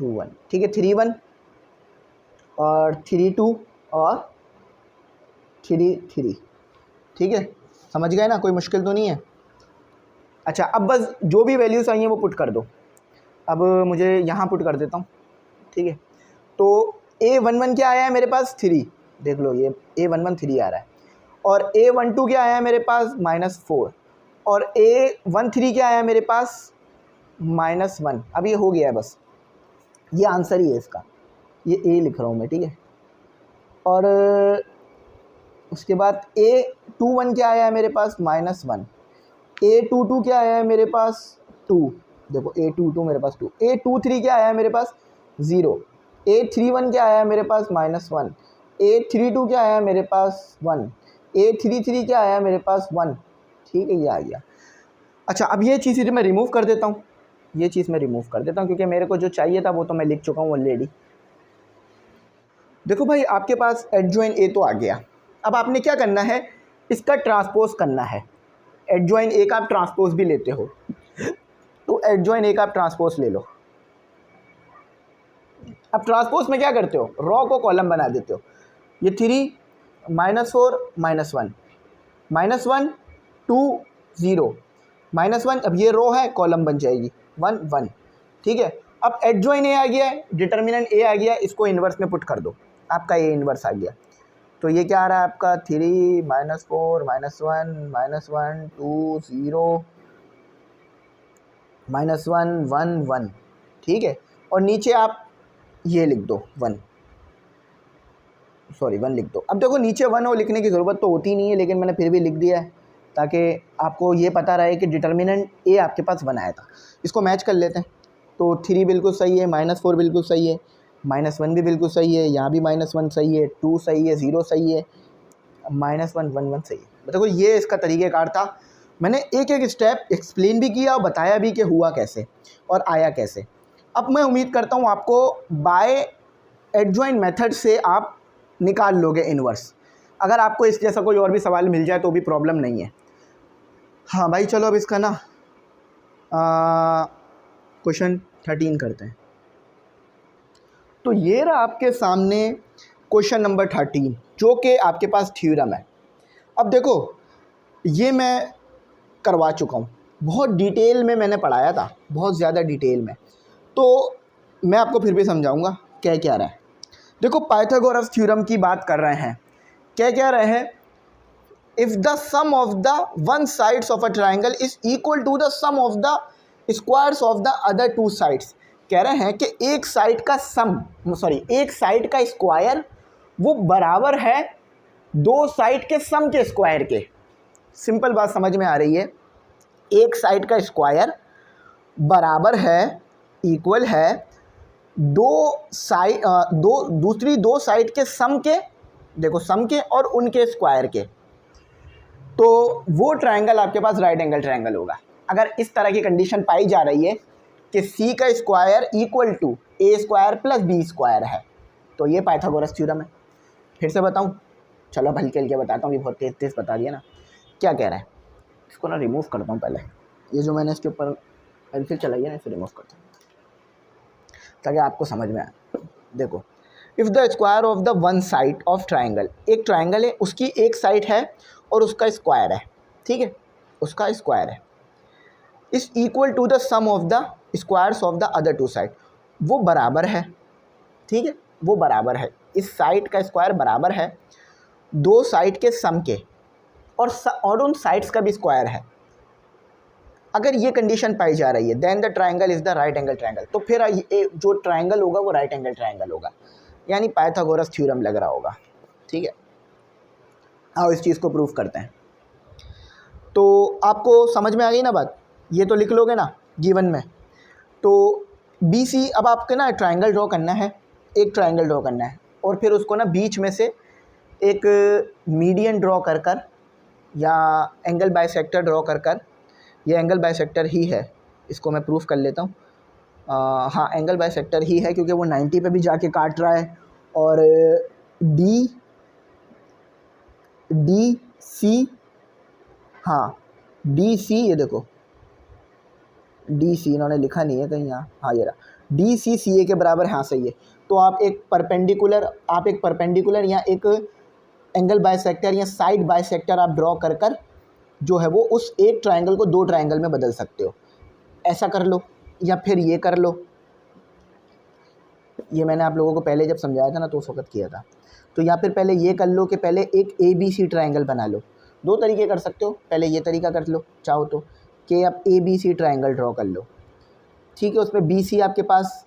2 1, ठीक है, 3 1 और 3 2 और 3 3, ठीक है, समझ गए ना, कोई मुश्किल तो नहीं है। अच्छा अब बस जो भी वैल्यूज़ आई हैं वो पुट कर दो। अब मुझे यहाँ पुट कर देता हूँ, ठीक है। तो A11 क्या आया है मेरे पास 3, देख लो ये A11 3 आ रहा है, और A12 क्या आया है मेरे पास -4, और A13 क्या आया है मेरे पास -1। अब ये हो गया है, बस ये आंसर ही है इसका, ये A लिख रहा हूँ मैं, ठीक है। और उसके बाद A21 क्या आया है मेरे पास -1, A22 क्या आया है मेरे पास 2, देखो A22 मेरे पास 2, A23 क्या आया है मेरे पास 0, A31 क्या आया है मेरे पास -1, A32 क्या आया है मेरे पास 1, A33 क्या आया है मेरे पास 1, ठीक है, ये आ गया। अच्छा अब ये चीज़ मैं रिमूव कर देता हूँ, ये चीज़ मैं रिमूव कर देता हूँ, क्योंकि मेरे को जो चाहिए था वो तो मैं लिख चुका हूँ ऑलरेडी। देखो भाई आपके पास एडजॉइन ए तो आ गया, अब आपने क्या करना है, इसका ट्रांसपोज करना है। एडजॉइन ए का आप ट्रांसपोज भी लेते हो, तो एडजॉइन ए का आप ट्रांसपोज ले लो। अब ट्रांसपोज में क्या करते हो, रॉ को कॉलम बना देते हो। ये 3 -4 -1 -1 2 0 -1, अब ये रो है, कॉलम बन जाएगी 1 1, ठीक है। अब एडजॉइन ए आ गया है, डिटर्मिनेंट ए आ गया, इसको इन्वर्स में पुट कर दो, आपका ए इन्वर्स आ गया। तो ये क्या आ रहा है आपका 3 -4 -1 -1 2 0 -1 1 1, ठीक है। और नीचे आप ये लिख दो 1 लिख दो। अब देखो नीचे 1 हो, लिखने की ज़रूरत तो होती नहीं है, लेकिन मैंने फिर भी लिख दिया है ताकि आपको ये पता रहे कि डिटर्मिनेंट ए आपके पास 1 आया था। इसको मैच कर लेते हैं, तो 3 बिल्कुल सही है, -4 बिल्कुल सही है, -1 भी बिल्कुल सही है, यहाँ भी -1 सही है, 2 सही है, 0 सही है, -1 1 1 सही है। देखो ये इसका तरीक़ेकार था, मैंने एक एक स्टेप एक्सप्लेन भी किया और बताया भी कि हुआ कैसे और आया कैसे। अब मैं उम्मीद करता हूँ आपको बाय एडजॉइन मेथड से आप निकाल लोगे इन्वर्स। अगर आपको इस जैसा कोई और भी सवाल मिल जाए तो भी प्रॉब्लम नहीं है। हाँ भाई चलो अब इसका ना क्वेश्चन 13 करते हैं। तो ये रहा आपके सामने क्वेश्चन नंबर 13, जो कि आपके पास थ्योरम है। अब देखो ये मैं करवा चुका हूँ, बहुत डिटेल में मैंने पढ़ाया था, बहुत ज़्यादा डिटेल में, तो मैं आपको फिर भी समझाऊंगा क्या क्या रहा है। देखो पाइथागोरस थ्योरम की बात कर रहे हैं, क्या क्या रहे हैं, if the sum of the one sides of a triangle is equal to the sum of the squares of the other 2 sides. कह रहे हैं कि एक साइड का एक साइड का स्क्वायर वो बराबर है 2 साइड के सम के स्क्वायर के। सिंपल बात समझ में आ रही है, एक साइड का स्क्वायर बराबर है, इक्वल है दूसरी 2 साइड के सम के, देखो सम के और उनके स्क्वायर के, तो वो ट्रायंगल आपके पास राइट एंगल ट्रायंगल होगा। अगर इस तरह की कंडीशन पाई जा रही है कि सी का square equal to A square plus B square है, तो ये पाइथागोरस थ्योरम है। फिर से बताऊं, चलो अब हल्के हल्के बताता हूँ, ये बहुत तेज़ तेज़ बता दिया ना। क्या कह रहा है, इसको ना रिमूव करता हूँ पहले, ये जो मैंने इसके ऊपर पेंसिल चलाई है ना, इसे रिमूव करता हूँ ताकि आपको समझ में आए। देखो if the square of the one side of triangle, एक ट्राइंगल है, उसकी एक साइड है और उसका स्क्वायर है, ठीक है, उसका स्क्वायर है, is equal to the sum of the squares of the other 2 side, वो बराबर है, ठीक है, वो बराबर है, इस साइड का स्क्वायर बराबर है 2 साइड के सम के, और उन साइड्स का भी स्क्वायर है। अगर ये कंडीशन पाई जा रही है then the triangle is the right angle triangle, तो फिर जो ट्राइंगल होगा वो राइट एंगल ट्राइंगल होगा, यानी पाइथागोरस थ्योरम लग रहा होगा, ठीक है। आओ इस चीज़ को प्रूफ करते हैं। तो आपको समझ में आ गई ना बात, ये तो लिख लोगे ना गिवन में। तो BC, अब आपको ना ट्रायंगल ड्रॉ करना है, एक ट्रायंगल ड्रॉ करना है और फिर उसको ना बीच में से एक मीडियन ड्रॉ कर कर या एंगल बाइसेक्टर ड्रॉ कर कर, ये एंगल बाइसेक्टर ही है, इसको मैं प्रूफ कर लेता हूँ। हाँ, एंगल बाइसेक्टर ही है क्योंकि वो 90 पे भी जाके काट रहा है और DC, हाँ DC, ये देखो DC इन्होंने लिखा नहीं है कहीं यहाँ, हाँ ये रहा, DCCA के बराबर, हाँ सही है। तो आप एक परपेंडिकुलर या एक एंगल बाइसेक्टर या साइड बाइसेक्टर आप ड्रॉ कर कर जो है वो उस एक ट्रायंगल को दो ट्रायंगल में बदल सकते हो। ऐसा कर लो या फिर ये कर लो, ये मैंने आप लोगों को पहले जब समझाया था ना तो उस वक्त किया था। तो या फिर पहले ये कर लो कि पहले एक ABC ट्रायंगल बना लो। दो तरीके कर सकते हो, पहले ये तरीका कर लो चाहो तो कि आप ABC ट्रायंगल ड्रॉ कर लो, ठीक है। उसमें BC आपके पास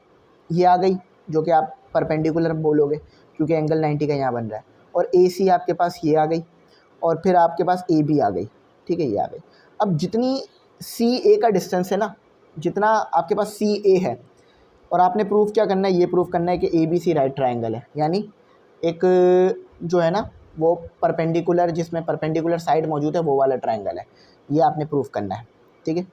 ये आ गई जो कि आप परपेंडिकुलर बोलोगे क्योंकि एंगल 90 का यहाँ बन रहा है, और AC आपके पास ये आ गई और फिर आपके पास AB आ गई, ठीक है, ये आ गई। अब जितनी CA का डिस्टेंस है ना, जितना आपके पास CA है, और आपने प्रूफ क्या करना है, ये प्रूफ करना है कि ABC राइट ट्रायंगल है, यानी एक जो है ना वो परपेंडिकुलर, जिसमें परपेंडिकुलर साइड मौजूद है वो वाला ट्रायंगल है, ये आपने प्रूफ करना है, ठीक है।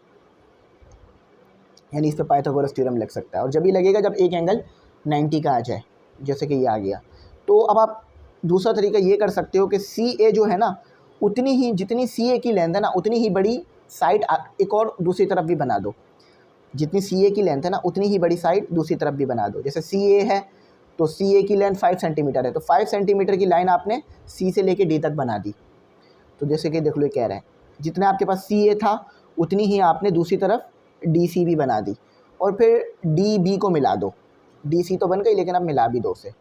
यानी इस पर पाइथागोरस थ्योरम लग सकता है, और जब भी लगेगा जब एक एंगल 90 का आ जाए, जैसे कि ये आ गया। तो अब आप दूसरा तरीका ये कर सकते हो कि CA जो है ना, उतनी ही जितनी CA की लेंथ है ना उतनी ही बड़ी साइड एक और दूसरी तरफ भी बना दो। जितनी CA की लेंथ है ना उतनी ही बड़ी साइड दूसरी तरफ भी बना दो। जैसे CA है तो CA की लेंथ 5 सेंटीमीटर है, तो 5 सेंटीमीटर की लाइन आपने C से लेके D तक बना दी। तो जैसे कि देख लो, कह रहे हैं जितना आपके पास CA था उतनी ही आपने दूसरी तरफ DC भी बना दी, और फिर DB को मिला दो। DC तो बन गई लेकिन अब मिला भी दो उसे।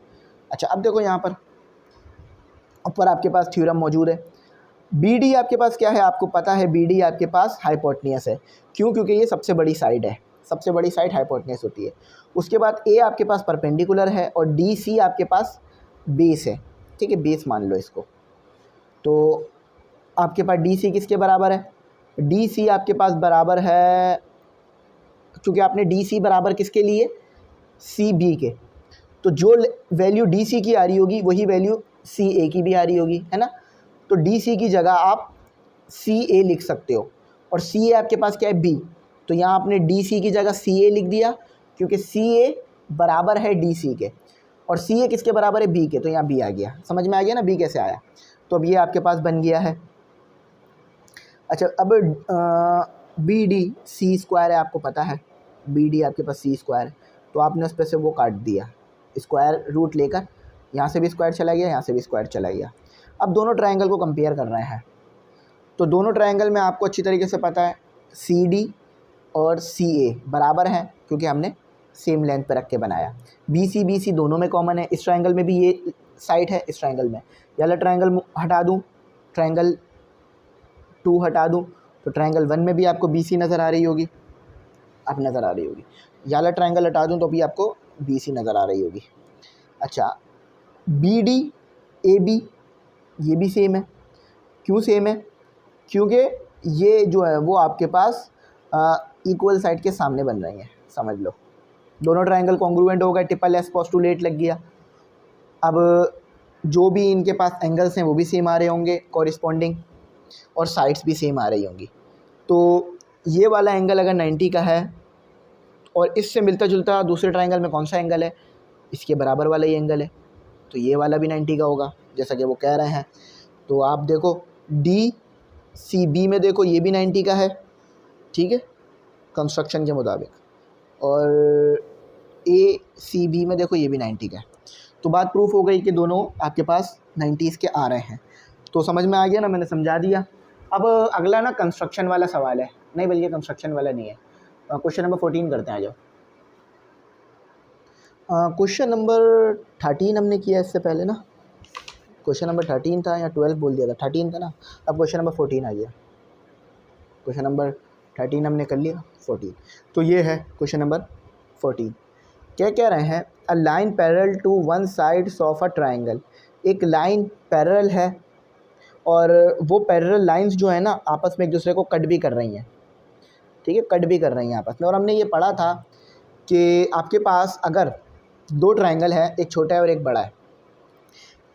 अच्छा, अब देखो यहाँ पर ऊपर आपके पास थ्योरम मौजूद है। BD आपके पास क्या है, आपको पता है BD आपके पास हाइपोटेन्यूस है। क्यों? क्योंकि ये सबसे बड़ी साइड है, सबसे बड़ी साइड हाइपोटेन्यूस होती है। उसके बाद A आपके पास परपेंडिकुलर है और DC आपके पास बेस है, ठीक है, बेस मान लो इसको। तो आपके पास DC किसके बराबर है, DC आपके पास बराबर है, क्योंकि आपने DC बराबर किसके लिए, CB के, तो जो वैल्यू DC की आ रही होगी वही वैल्यू CA की भी आ रही होगी, है ना। तो DC की जगह आप CA लिख सकते हो, और CA आपके पास क्या है, B, तो यहाँ आपने DC की जगह CA लिख दिया क्योंकि CA बराबर है DC के, और CA किसके बराबर है, B के, तो यहाँ B आ गया। समझ में आ गया ना B कैसे आया। तो अब ये आपके पास बन गया है। अच्छा, अब BD C² है, आपको पता है BD आपके पास C² है, तो आपने उस पर से वो काट दिया, स्क्वायर रूट लेकर, यहाँ से भी स्क्वायर चला गया, यहाँ से भी स्क्वायर चला गया। अब दोनों ट्रायंगल को कंपेयर कर रहे हैं, तो दोनों ट्रायंगल में आपको अच्छी तरीके से पता है CD और CA बराबर हैं क्योंकि हमने सेम लेंथ पे रख के बनाया। BC दोनों में कॉमन है, इस ट्रायंगल में भी ये साइड है, इस ट्रायंगल में। ये वाला ट्रायंगल हटा दूँ, ट्रायंगल 2 हटा दूँ, तो ट्रायंगल 1 में भी आपको BC नज़र आ रही होगी, अब नज़र आ रही होगी। ये वाला ट्रायंगल हटा दूँ तो भी आपको BC नज़र आ रही होगी। अच्छा, BD AB ये भी सेम है। क्यों सेम है? क्योंकि ये जो है वो आपके पास इक्वल साइड के सामने बन रही हैं, समझ लो। दोनों ट्रायंगल कॉन्ग्रुएंट हो गए, ट्रिपल S पोस्टुलेट लग गया। अब जो भी इनके पास एंगल्स हैं वो भी सेम आ रहे होंगे कॉरिस्पॉन्डिंग, और साइड्स भी सेम आ रही होंगी। तो ये वाला एंगल अगर 90 का है और इससे मिलता जुलता दूसरे ट्रायंगल में कौन सा एंगल है, इसके बराबर वाला ही एंगल है, तो ये वाला भी 90 का होगा जैसा कि वो कह रहे हैं। तो आप देखो DCB में देखो ये भी 90 का है, ठीक है, कंस्ट्रक्शन के मुताबिक, और ACB में देखो ये भी 90 का है। तो बात प्रूफ हो गई कि दोनों आपके पास 90s के आ रहे हैं। तो समझ में आ गया ना, मैंने समझा दिया। अब अगला ना कंस्ट्रक्शन वाला सवाल है, नहीं बल्कि कंस्ट्रक्शन वाला नहीं है, क्वेश्चन नंबर 14 करते हैं। आ जाओ। क्वेश्चन नंबर 13 हमने किया इससे पहले ना, क्वेश्चन नंबर 13 था या 12 बोल दिया था, 13 था ना। अब क्वेश्चन नंबर 14 आ गया, क्वेश्चन नंबर 13 हमने कर लिया, 14। तो ये है क्वेश्चन नंबर 14। क्या कह रहे हैं, a line parallel to one sides of a triangle, एक लाइन पैरेलल है और वो पैरेलल लाइंस जो है ना आपस में एक दूसरे को कट भी कर रही हैं, ठीक है, कट भी कर रही हैं आपस में। और हमने ये पढ़ा था कि आपके पास अगर दो ट्रायंगल है, एक छोटा है और एक बड़ा है,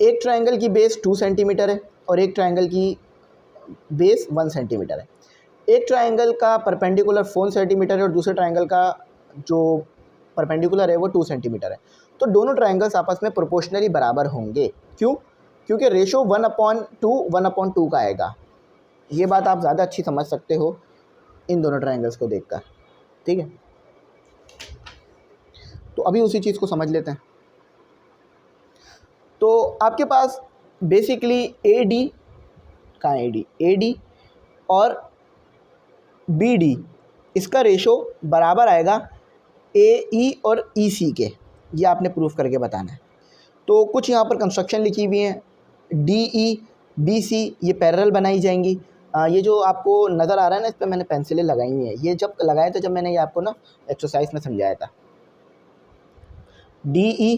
एक ट्रायंगल की बेस 2 सेंटीमीटर है और एक ट्रायंगल की बेस 1 सेंटीमीटर है। एक ट्रायंगल का परपेंडिकुलर 4 सेंटीमीटर है और दूसरे ट्रायंगल का जो परपेंडिकुलर है वो 2 सेंटीमीटर है। तो दोनों ट्रायंगल्स आपस में प्रोपोर्शनली बराबर होंगे। क्यों? क्योंकि रेशो 1/2 का आएगा। ये बात आप ज़्यादा अच्छी समझ सकते हो इन दोनों ट्रायंगल्स को देखकर, ठीक है। तो अभी उसी चीज़ को समझ लेते हैं। तो आपके पास बेसिकली AD कहाँ है, AD और BD, इसका रेशो बराबर आएगा AE और EC के। ये आपने प्रूफ करके बताना है। तो कुछ यहाँ पर कंस्ट्रक्शन लिखी हुई है, DE BC ये पैरेलल बनाई जाएंगी। ये जो आपको नज़र आ रहा है ना, इस पर मैंने पेंसिलें लगाई हुई हैं। ये जब लगाए थे, जब मैंने ये आपको ना एक्सरसाइज में समझाया था। DE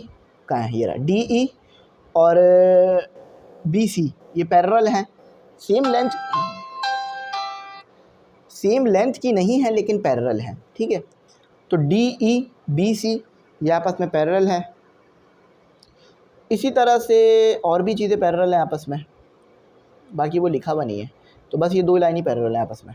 कहाँ है, ये रहा DE और BC ये पैरेलल हैं, सेम लेंथ की नहीं है लेकिन पैरेलल हैं, ठीक है। तो DE BC ये आपस में पैरेलल है। इसी तरह से और भी चीज़ें पैरेलल हैं आपस में, बाकी वो लिखा हुआ नहीं है। तो बस ये दो लाइन ही पैरेलल हैं आपस में।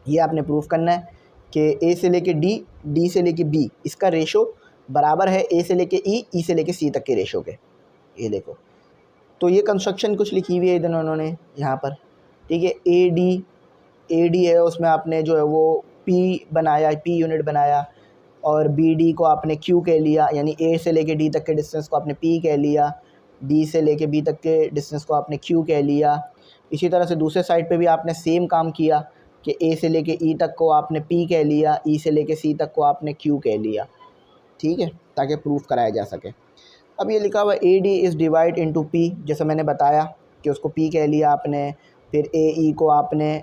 ये आपने प्रूफ करना है कि A से लेके D, D से लेके B इसका रेशो बराबर है A से लेके E, E से लेके C तक के रेशो के। ये देखो, तो ये कंस्ट्रक्शन कुछ लिखी हुई है इधर उन्होंने यहाँ पर, ठीक है। AD है, उसमें आपने जो है वो P बनाया, P यूनिट बनाया, और BD को आपने Q कह लिया, यानी A से लेके D तक के डिस्टेंस को आपने P कह लिया, D से लेके B तक के डिस्टेंस को आपने Q कह लिया। इसी तरह से दूसरे साइड पे भी आपने सेम काम किया कि A से लेके E तक को आपने P कह लिया, E से लेके C तक को आपने Q कह लिया, ठीक है, ताकि प्रूफ कराया जा सके। अब ये लिखा हुआ AD is divide into P, जैसे मैंने बताया कि उसको P कह लिया आपने, फिर AE को आपने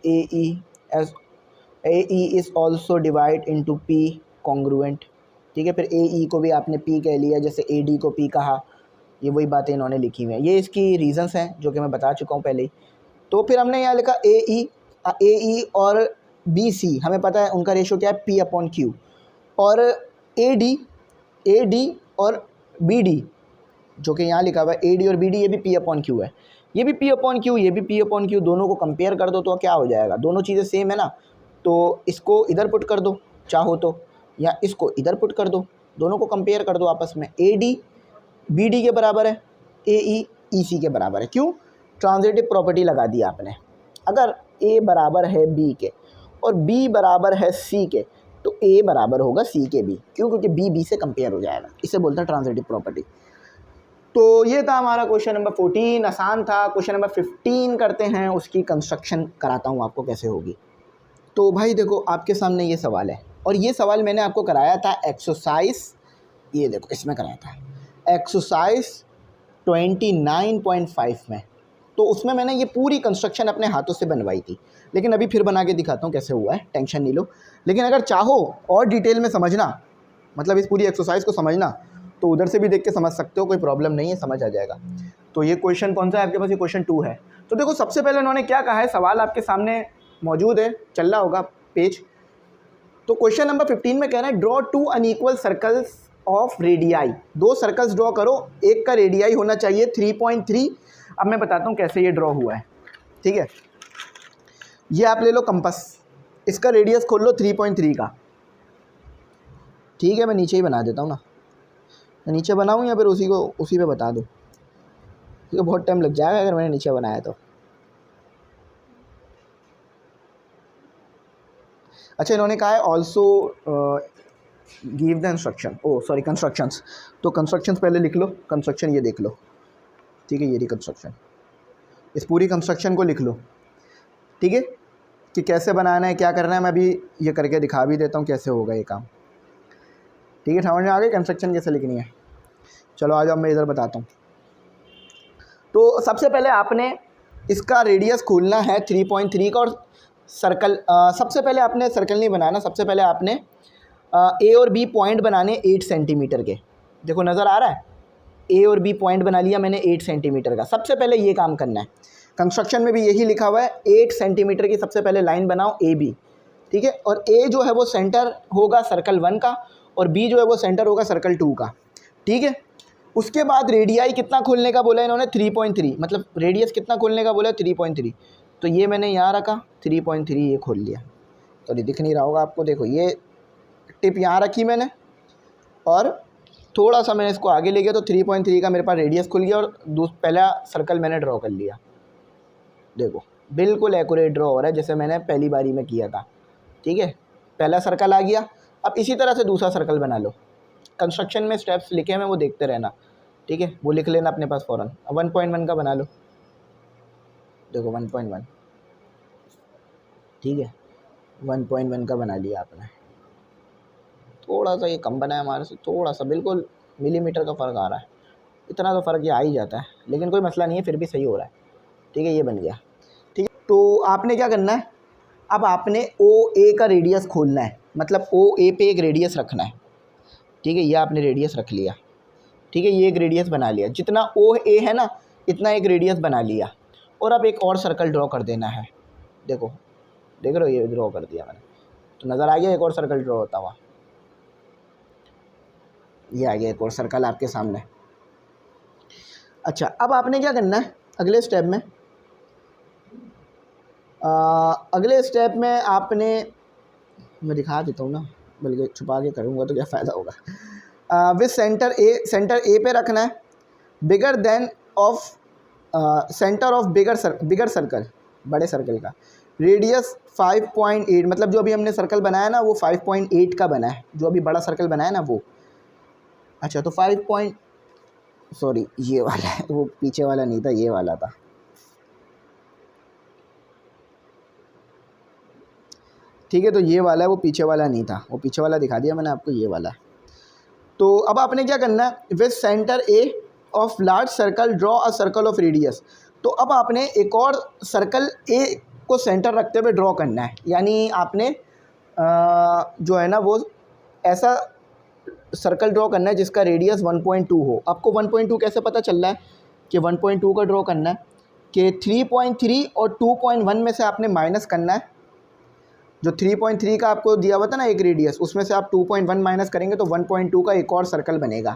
AE is also divide into P congruent, ठीक है। फिर AE को भी आपने P कह लिया, जैसे AD को P कहा। ये वही बातें इन्होंने लिखी हुई हैं, ये इसकी रीज़न्स हैं जो कि मैं बता चुका हूँ पहले ही। तो फिर हमने यहाँ लिखा AE और BC, हमें पता है उनका रेशो क्या है, P/Q, और AD और BD जो कि यहाँ लिखा हुआ है AD और BD, ये भी P/Q है, ये भी P/Q, ये भी P/Q। दोनों को कंपेयर कर दो तो क्या हो जाएगा, दोनों चीज़ें सेम है ना। तो इसको इधर पुट कर दो चाहो तो, या इसको इधर पुट कर दो, दोनों को कंपेयर कर दो आपस में। AD BD के बराबर है, AE EC के बराबर है। क्यों? ट्रांजिटिव प्रॉपर्टी लगा दी आपने। अगर A बराबर है B के और B बराबर है C के, तो A बराबर होगा C के B। क्यों? क्योंकि B से कंपेयर हो जाएगा, इसे बोलते हैं ट्रांजिटिव प्रॉपर्टी। तो ये था हमारा क्वेश्चन नंबर 14, आसान था। क्वेश्चन नंबर 15 करते हैं, उसकी कंस्ट्रक्शन कराता हूँ आपको कैसे होगी। तो भाई देखो, आपके सामने ये सवाल है, और ये सवाल मैंने आपको कराया था एक्सरसाइज, ये देखो इसमें कराया था एक्सरसाइज 29.5 में। तो उसमें मैंने ये पूरी कंस्ट्रक्शन अपने हाथों से बनवाई थी, लेकिन अभी फिर बना के दिखाता हूँ कैसे हुआ है, टेंशन नहीं लो। लेकिन अगर चाहो और डिटेल में समझना, मतलब इस पूरी एक्सरसाइज को समझना, तो उधर से भी देख के समझ सकते हो, कोई प्रॉब्लम नहीं है, समझ आ जाएगा। तो ये क्वेश्चन कौन सा है आपके पास? ये क्वेश्चन 2 है। तो देखो, सबसे पहले उन्होंने क्या कहा है, सवाल आपके सामने मौजूद है, चल रहा होगा पेज। तो क्वेश्चन नंबर 15 में कह रहे हैं draw 2 unequal circles of radii. 2 circles draw करो, एक का रेडियाई होना चाहिए 3.3। अब मैं बताता हूँ कैसे ये ड्रॉ हुआ है, ठीक है। ये आप ले लो कंपास, इसका रेडियस खोल लो 3.3 का, ठीक है। मैं नीचे ही बना देता हूँ ना, मैं नीचे बनाऊँ या फिर उसी पे बता दूँ, क्योंकि बहुत टाइम लग जाएगा अगर मैंने नीचे बनाया तो। अच्छा, इन्होंने कहा है also give the instruction, constructions. तो कंस्ट्रक्शंस पहले लिख लो, कंस्ट्रक्शन ये देख लो, ठीक है। ये कंस्ट्रक्शन, इस पूरी कंस्ट्रक्शन को लिख लो, ठीक है, कि कैसे बनाना है, क्या करना है। मैं अभी ये करके दिखा भी देता हूँ कैसे होगा ये काम, ठीक है। समझ में आ गई कंस्ट्रक्शन कैसे लिखनी है? चलो आ जाओ, मैं इधर बताता हूँ। तो सबसे पहले आपने इसका रेडियस खोलना है 3.3 का, और सर्कल सबसे पहले आपने सर्कल नहीं बनाना, सबसे पहले आपने A और B पॉइंट बनाने 8 सेंटीमीटर के। देखो नज़र आ रहा है, A और B पॉइंट बना लिया मैंने 8 सेंटीमीटर का। सबसे पहले ये काम करना है, कंस्ट्रक्शन में भी यही लिखा हुआ है, 8 सेंटीमीटर की सबसे पहले लाइन बनाओ AB। ठीक है। और ए जो है वो सेंटर होगा सर्कल 1 का और बी जो है वो सेंटर होगा सर्कल 2 का, ठीक है। उसके बाद रेडियाई कितना खोलने का बोला इन्होंने 3.3, मतलब रेडियस कितना खोलने का बोला 3.3। तो ये मैंने यहाँ रखा 3.3, ये खोल लिया। तो ये दिख नहीं रहा होगा आपको, देखो ये टिप यहाँ रखी मैंने और थोड़ा सा मैंने इसको आगे ले गया तो 3.3 का मेरे पास रेडियस खुल गया और पहला सर्कल मैंने ड्रॉ कर लिया। देखो बिल्कुल एक्यूरेट ड्रॉ हो रहा है जैसे मैंने पहली बारी में किया था, ठीक है। पहला सर्कल आ गया। अब इसी तरह से दूसरा सर्कल बना लो। कंस्ट्रक्शन में स्टेप्स लिखे हैं वो देखते रहना, ठीक है, वो लिख लेना अपने पास फ़ौरन। अब 1.1 का बना लो, देखो 1.1, ठीक है, 1.1 का बना लिया आपने। थोड़ा सा ये कम बना है हमारे से, थोड़ा सा बिल्कुल मिलीमीटर का फ़र्क आ रहा है, इतना तो फ़र्क ये आ ही जाता है, लेकिन कोई मसला नहीं है, फिर भी सही हो रहा है, ठीक है। ये बन गया, ठीक है। तो आपने क्या करना है, अब आपने ओ ए का रेडियस खोलना है, मतलब ओ ए पे एक रेडियस रखना है, ठीक है। ये आपने रेडियस रख लिया, ठीक है, ये एक रेडियस बना लिया, जितना ओ ए है ना इतना एक रेडियस बना लिया। और अब एक और सर्कल ड्रॉ कर देना है। देखो देख रहे हो, ये ड्रॉ कर दिया मैंने, तो नज़र आ गया एक और सर्कल ड्रॉ होता हुआ। ये आ गया एक और सर्कल आपके सामने। अच्छा, अब आपने क्या करना है अगले स्टेप में, अगले स्टेप में आपने, मैं दिखा देता हूँ ना, बल्कि छुपा के करूँगा तो क्या फ़ायदा होगा। विथ सेंटर ए पे रखना है, bigger than of centre of bigger circle, बड़े सर्कल का रेडियस 5.8, मतलब जो अभी हमने सर्कल बनाया ना वो 5.8 का बना है, जो अभी बड़ा सर्कल बनाया ना वो। अच्छा, तो सॉरी ये वाला है, वो पीछे वाला नहीं था, ये वाला था, ठीक है। तो ये वाला है, वो पीछे वाला नहीं था, वो पीछे वाला दिखा दिया मैंने आपको, ये वाला है। तो अब आपने क्या करना है, with centre A of large circle draw a circle of radius. तो अब आपने एक और सर्कल ए को सेंटर रखते हुए ड्रॉ करना है, यानी आपने जो है ना वो ऐसा सर्कल ड्रॉ करना है जिसका रेडियस 1.2 हो। आपको 1.2 कैसे पता चल रहा है कि 1.2 का ड्रॉ करना है, कि 3.3 और 2.1 में से आपने माइनस करना है। जो 3.3 का आपको दिया हुआ था ना एक रेडियस, उसमें से आप 2.1 माइनस करेंगे तो 1.2 का एक और सर्कल बनेगा।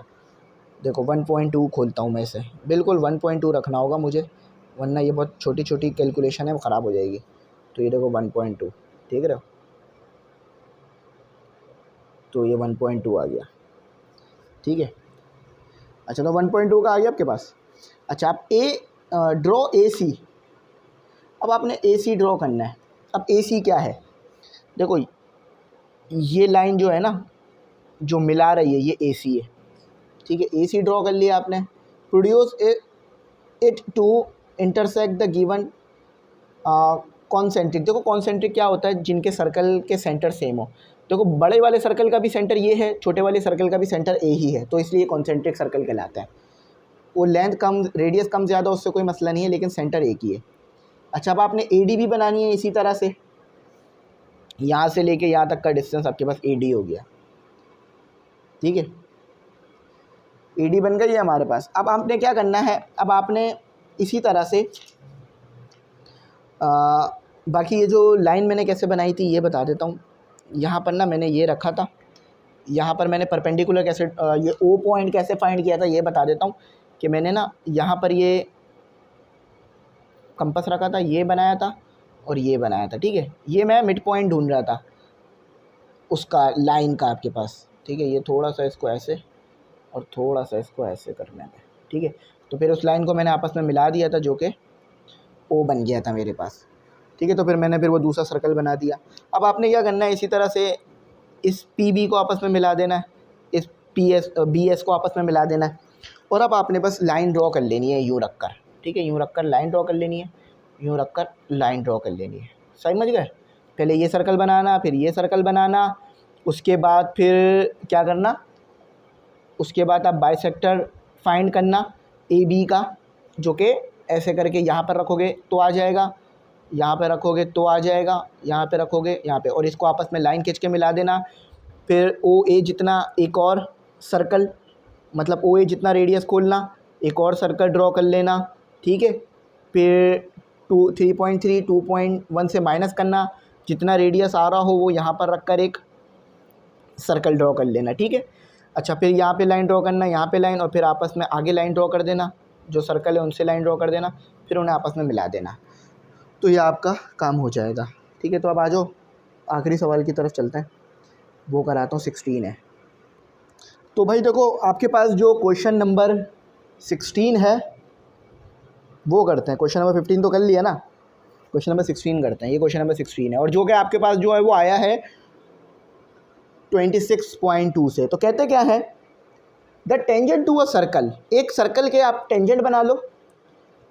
देखो 1.2 खोलता हूँ मैं इसे, बिल्कुल 1.2 रखना होगा मुझे, वरना ये बहुत छोटी छोटी कैलकुलेशन है वो ख़राब हो जाएगी। तो ये देखो 1.2, ठीक है, तो ये 1.2 आ गया, ठीक है। अच्छा, तो 1.2 का आ गया आपके पास। अच्छा, आप ड्रॉ ए सी, अब आपने ए सी ड्रॉ करना है। अब ए सी क्या है, देखो ये लाइन जो है ना जो मिला रही है ये ए सी है, ठीक है। ए सी ड्रॉ कर लिया आपने। Produce it to intersect the given concentric. देखो कॉन्सेंट्रिक क्या होता है, जिनके सर्कल के सेंटर सेम हो। देखो बड़े वाले सर्कल का भी सेंटर ये है, छोटे वाले सर्कल का भी सेंटर ए ही है, तो इसलिए कॉन्सेंट्रिक सर्कल कहलाता है। वो लेंथ कम, रेडियस कम ज़्यादा, उससे कोई मसला नहीं है, लेकिन सेंटर एक ही है। अच्छा, अब आपने ए डी भी बनानी है इसी तरह से, यहाँ से लेके यहाँ तक का डिस्टेंस आपके पास ए डी हो गया, ठीक है। ए डी बन गई है हमारे पास। अब आपने क्या करना है, अब आपने इसी तरह से बाकी ये जो लाइन मैंने कैसे बनाई थी ये बता देता हूँ। यहाँ पर ना मैंने ये रखा था, यहाँ पर मैंने परपेंडिकुलर कैसे ये ओ पॉइंट कैसे फाइंड किया था ये बता देता हूँ। कि मैंने ना यहाँ पर ये कंपास रखा था, ये बनाया था और ये बनाया था, ठीक है। ये मैं मिड पॉइंट ढूंढ रहा था उसका, लाइन का आपके पास, ठीक है। ये थोड़ा सा इसको ऐसे और थोड़ा सा इसको ऐसे करना है, ठीक है। तो फिर उस लाइन को मैंने आपस में मिला दिया था जो कि ओ बन गया था मेरे पास, ठीक है। तो फिर मैंने वो दूसरा सर्कल बना दिया। अब आपने क्या करना है, इसी तरह से इस पी बी को आपस में मिला देना है, इस पी एस बी एस को आपस में मिला देना है। और अब आपने बस लाइन ड्रॉ कर लेनी है यूँ रख कर, ठीक है। यूँ रख कर लाइन ड्रॉ कर लेनी है, यूँ रख कर लाइन ड्रॉ कर लेनी है, समझ गए। पहले ये सर्कल बनाना, फिर ये सर्कल बनाना, उसके बाद फिर क्या करना, उसके बाद आप बाइसेक्टर फाइंड करना ए बी का, जो कि ऐसे करके यहाँ पर रखोगे तो आ जाएगा, यहाँ पे रखोगे तो आ जाएगा, यहाँ पे रखोगे यहाँ पे, और इसको आपस में लाइन खींच के मिला देना। फिर ओ ए जितना एक और सर्कल, मतलब ओ ए जितना रेडियस खोलना, एक और सर्कल ड्रॉ कर लेना, ठीक है। फिर 3.3 2.1 से माइनस करना, जितना रेडियस आ रहा हो वो यहाँ पर रख कर एक सर्कल ड्रॉ कर लेना, ठीक है। अच्छा, फिर यहाँ पे लाइन ड्रॉ करना, यहाँ पे लाइन, और फिर आपस में आगे लाइन ड्रॉ कर देना, जो सर्कल है उनसे लाइन ड्रॉ कर देना, फिर उन्हें आपस में मिला देना, तो ये आपका काम हो जाएगा, ठीक है। तो अब आ जाओ आखिरी सवाल की तरफ चलते हैं, वो कराता हूँ 16 है। तो भाई देखो, आपके पास जो क्वेश्चन नंबर 16 है वो करते हैं। क्वेश्चन नंबर 15 तो कर लिया ना, क्वेश्चन नंबर 16 करते हैं। ये क्वेश्चन नंबर 16 है, और जो कि आपके पास जो है वो आया है 26.2 से। तो कहते क्या है, the tangent to a circle, एक सर्कल के आप टेंजेंट बना लो,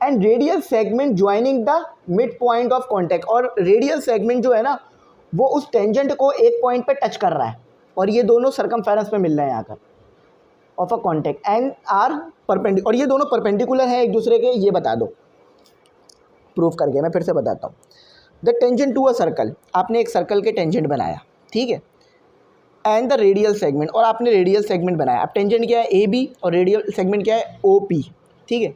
and radial segment joining the mid point of contact, और रेडियल सेगमेंट जो है ना वो उस टेंजेंट को एक पॉइंट पे टच कर रहा है, और ये दोनों सरकमफेरेंस पे मिल रहे हैं आकर of a contact, and are perpendicular, और ये दोनों परपेंडिकुलर हैं एक दूसरे के, ये बता दो प्रूफ करके। मैं फिर से बताता हूँ, the tangent to a circle, आपने एक सर्कल के टेंजेंट बनाया, ठीक है, एंड द रेडियल सेगमेंट, और आपने रेडियल सेगमेंट बनाया। अब टेंजेंट क्या है ए बी, और रेडियल सेगमेंट क्या है ओ पी, ठीक है।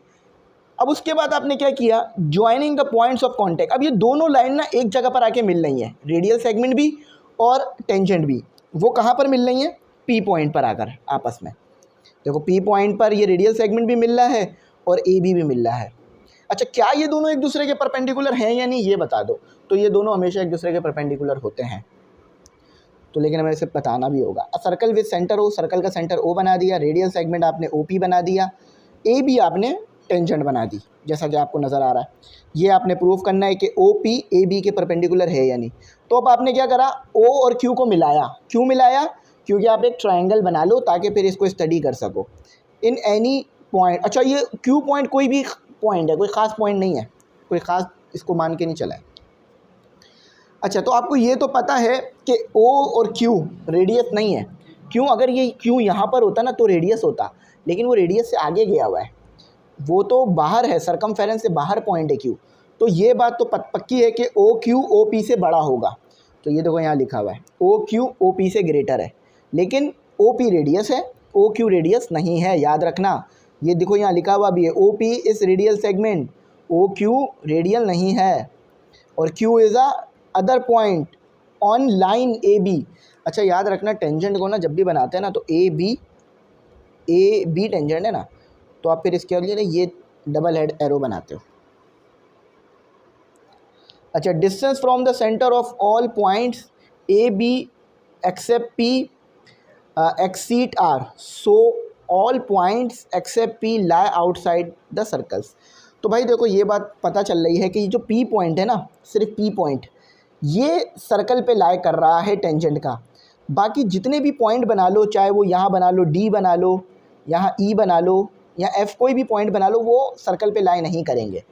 अब उसके बाद आपने क्या किया, joining the points of contact, अब ये दोनों लाइन ना एक जगह पर आके मिल रही हैं, रेडियल सेगमेंट भी और टेंजेंट भी, वो कहाँ पर मिल रही हैं, पी पॉइंट पर आकर आपस में। देखो पी पॉइंट पर ये रेडियल सेगमेंट भी मिल रहा है और ए बी भी मिल रहा है। अच्छा, क्या ये दोनों एक दूसरे के परपेंडिकुलर हैं या नहीं, ये बता दो। तो ये दोनों हमेशा एक दूसरे के परपेंडिकुलर होते हैं, तो लेकिन हमें इसे बताना भी होगा। Circle with centre O, circle का सेंटर ओ बना दिया, रेडियल सेगमेंट आपने ओ पी बना दिया, ए बी आपने टेंजेंट बना दी, जैसा कि आपको नज़र आ रहा है। ये आपने प्रूफ करना है कि ओ पी ए बी के परपेंडिकुलर है या नहीं। तो अब आपने क्या करा, ओ और क्यू को मिलाया। क्यों मिलाया, क्योंकि आप एक ट्रायंगल बना लो ताकि फिर इसको स्टडी कर सको इन एनी पॉइंट। अच्छा, ये क्यू पॉइंट कोई भी पॉइंट है, कोई ख़ास पॉइंट नहीं है, कोई ख़ास इसको मान के नहीं चला है। अच्छा, तो आपको ये तो पता है कि ओ और क्यू रेडियस नहीं है। क्यों, अगर ये क्यू यहाँ पर होता ना तो रेडियस होता, लेकिन वो रेडियस से आगे गया हुआ है, वो तो बाहर है, सरकमफेरेंस से बाहर पॉइंट है क्यू। तो ये बात तो पक्की है कि ओ क्यू ओ पी से बड़ा होगा। तो ये देखो यहाँ लिखा हुआ है ओ क्यू ओ पी से ग्रेटर है, लेकिन ओ पी रेडियस है, ओ क्यू रेडियस नहीं है, याद रखना। ये देखो यहाँ लिखा हुआ भी है O P is radial segment, O Q radial नहीं है, और Q is a other point on line A B. अच्छा, याद रखना, टेंजेंट को ना जब भी बनाते हैं ना तो ए बी टेंजेंट है ना, तो आप फिर इसके लिए ना ये डबल हेड एरो बनाते हो। अच्छा, distance from the centre of all points A B except P exceed R, so all points except P lie outside the circles. तो भाई देखो, ये बात पता चल रही है कि ये जो पी पॉइंट है ना, सिर्फ पी पॉइंट ये सर्कल पे लाई कर रहा है टेंजेंट का। बाकी जितने भी पॉइंट बना लो, चाहे वो यहाँ बना लो, डी बना लो, यहाँ ई बना लो, या एफ़, कोई भी पॉइंट बना लो, वो सर्कल पे लाई नहीं करेंगे।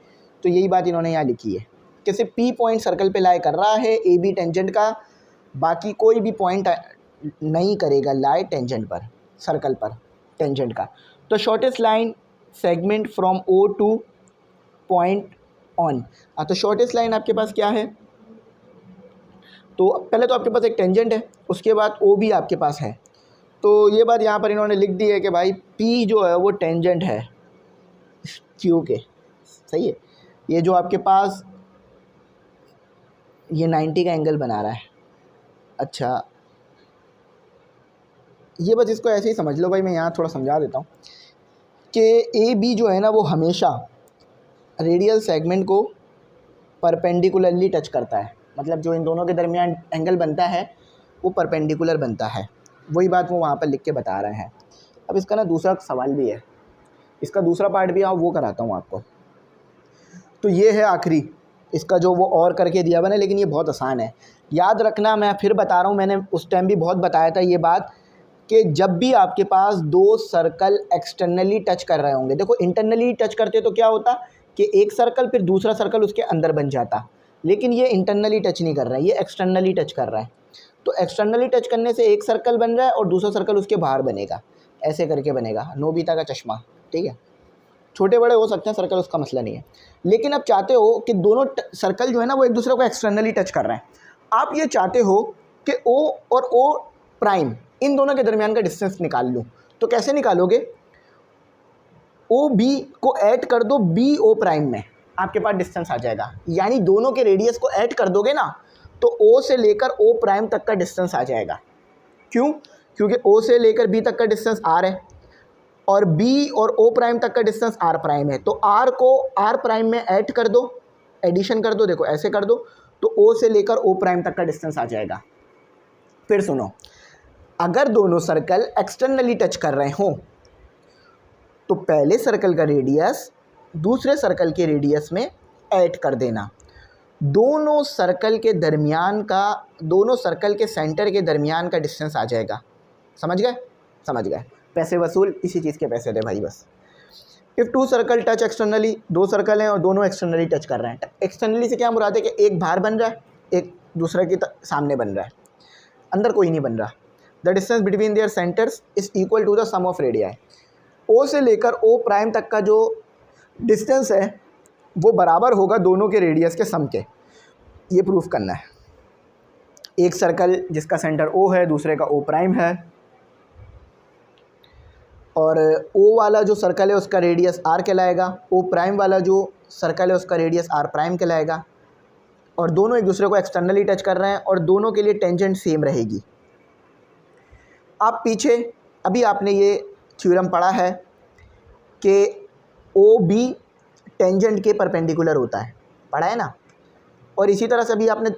तो यही बात इन्होंने यहाँ लिखी है कि सिर्फ पी पॉइंट सर्कल पे लाई कर रहा है ए बी टेंजेंट का, बाकी कोई भी पॉइंट नहीं करेगा लाई टेंजेंट पर, सर्कल पर टेंजेंट का। तो shortest line segment from O to point on. तो शॉर्टेस्ट लाइन आपके पास क्या है, तो पहले तो आपके पास एक टेंजेंट है, उसके बाद ओ भी आपके पास है। तो ये बात यहाँ पर इन्होंने लिख दी है कि भाई P जो है वो टेंजेंट है Q के, सही है। ये जो आपके पास ये 90 का एंगल बना रहा है। अच्छा, ये बस इसको ऐसे ही समझ लो भाई, मैं यहाँ थोड़ा समझा देता हूँ कि AB जो है ना वो हमेशा रेडियल सेगमेंट को परपेंडिकुलरली टच करता है, मतलब जो इन दोनों के दरमियान एंगल बनता है वो परपेंडिकुलर बनता है। वही बात वो वहाँ पर लिख के बता रहे हैं। अब इसका ना दूसरा सवाल भी है, इसका दूसरा पार्ट भी वो कराता हूँ आपको। तो ये है आखिरी, इसका जो वो और करके दिया हुआ ना, लेकिन ये बहुत आसान है, याद रखना। मैं फिर बता रहा हूँ, मैंने उस टाइम भी बहुत बताया था ये बात कि जब भी आपके पास दो सर्कल एक्सटर्नली टच कर रहे होंगे, देखो इंटरनली टच करते तो क्या होता कि एक सर्कल फिर दूसरा सर्कल उसके अंदर बन जाता, लेकिन ये इंटरनली टच नहीं कर रहा है, ये एक्सटर्नली टच कर रहा है। तो एक्सटर्नली टच करने से एक सर्कल बन रहा है और दूसरा सर्कल उसके बाहर बनेगा, ऐसे करके बनेगा, नोबिता का चश्मा, ठीक है। छोटे बड़े हो सकते हैं सर्कल, उसका मसला नहीं है, लेकिन अब चाहते हो कि दोनों सर्कल जो है ना वो एक दूसरे को एक्सटर्नली टच कर रहे हैं। आप ये चाहते हो कि O और O प्राइम इन दोनों के दरमियान का डिस्टेंस निकाल लूँ, तो कैसे निकालोगे, OB को ऐड कर दो BO प्राइम में, आपके पास डिस्टेंस आ जाएगा। यानी दोनों के रेडियस को ऐड कर दोगे ना तो ओ से लेकर ओ प्राइम तक का डिस्टेंस आ जाएगा। क्यों? क्योंकि ओ से लेकर बी तक का डिस्टेंस आर है और बी और ओ प्राइम तक का डिस्टेंस आर प्राइम है। तो आर को आर प्राइम में ऐड कर दो, एडिशन कर दो, देखो ऐसे कर दो, तो ओ से लेकर ओ प्राइम तक का डिस्टेंस आ जाएगा। फिर सुनो, अगर दोनों सर्कल एक्सटर्नली टच कर रहे हों तो पहले सर्कल का रेडियस दूसरे सर्कल के रेडियस में ऐड कर देना। दोनों सर्कल के दरमियान का, दोनों सर्कल के सेंटर के दरमियान का डिस्टेंस आ जाएगा। समझ गए? समझ गए। पैसे वसूल, इसी चीज़ के पैसे दे भाई बस। If two circle touch externally, दो सर्कल हैं और दोनों एक्सटर्नली टच कर रहे हैं। एक्सटर्नली से क्या मुराद है कि एक बाहर बन रहा है, एक दूसरे के सामने बन रहा है, अंदर कोई नहीं बन रहा। The distance between their centres is equal to the sum of radii. O से लेकर ओ प्राइम तक का जो डिस्टेंस है वो बराबर होगा दोनों के रेडियस के सम के। ये प्रूफ करना है। एक सर्कल जिसका सेंटर ओ है, दूसरे का ओ प्राइम है, और ओ वाला जो सर्कल है उसका रेडियस आर कहलाएगा, ओ प्राइम वाला जो सर्कल है उसका रेडियस आर प्राइम कहलाएगा, और दोनों एक दूसरे को एक्सटर्नली टच कर रहे हैं और दोनों के लिए टेंजेंट सेम रहेगी। आप पीछे अभी आपने ये थ्योरम पढ़ा है कि ओ बी टेंजेंट के परपेंडिकुलर होता है, पढ़ा है ना। और इसी तरह से अभी आपने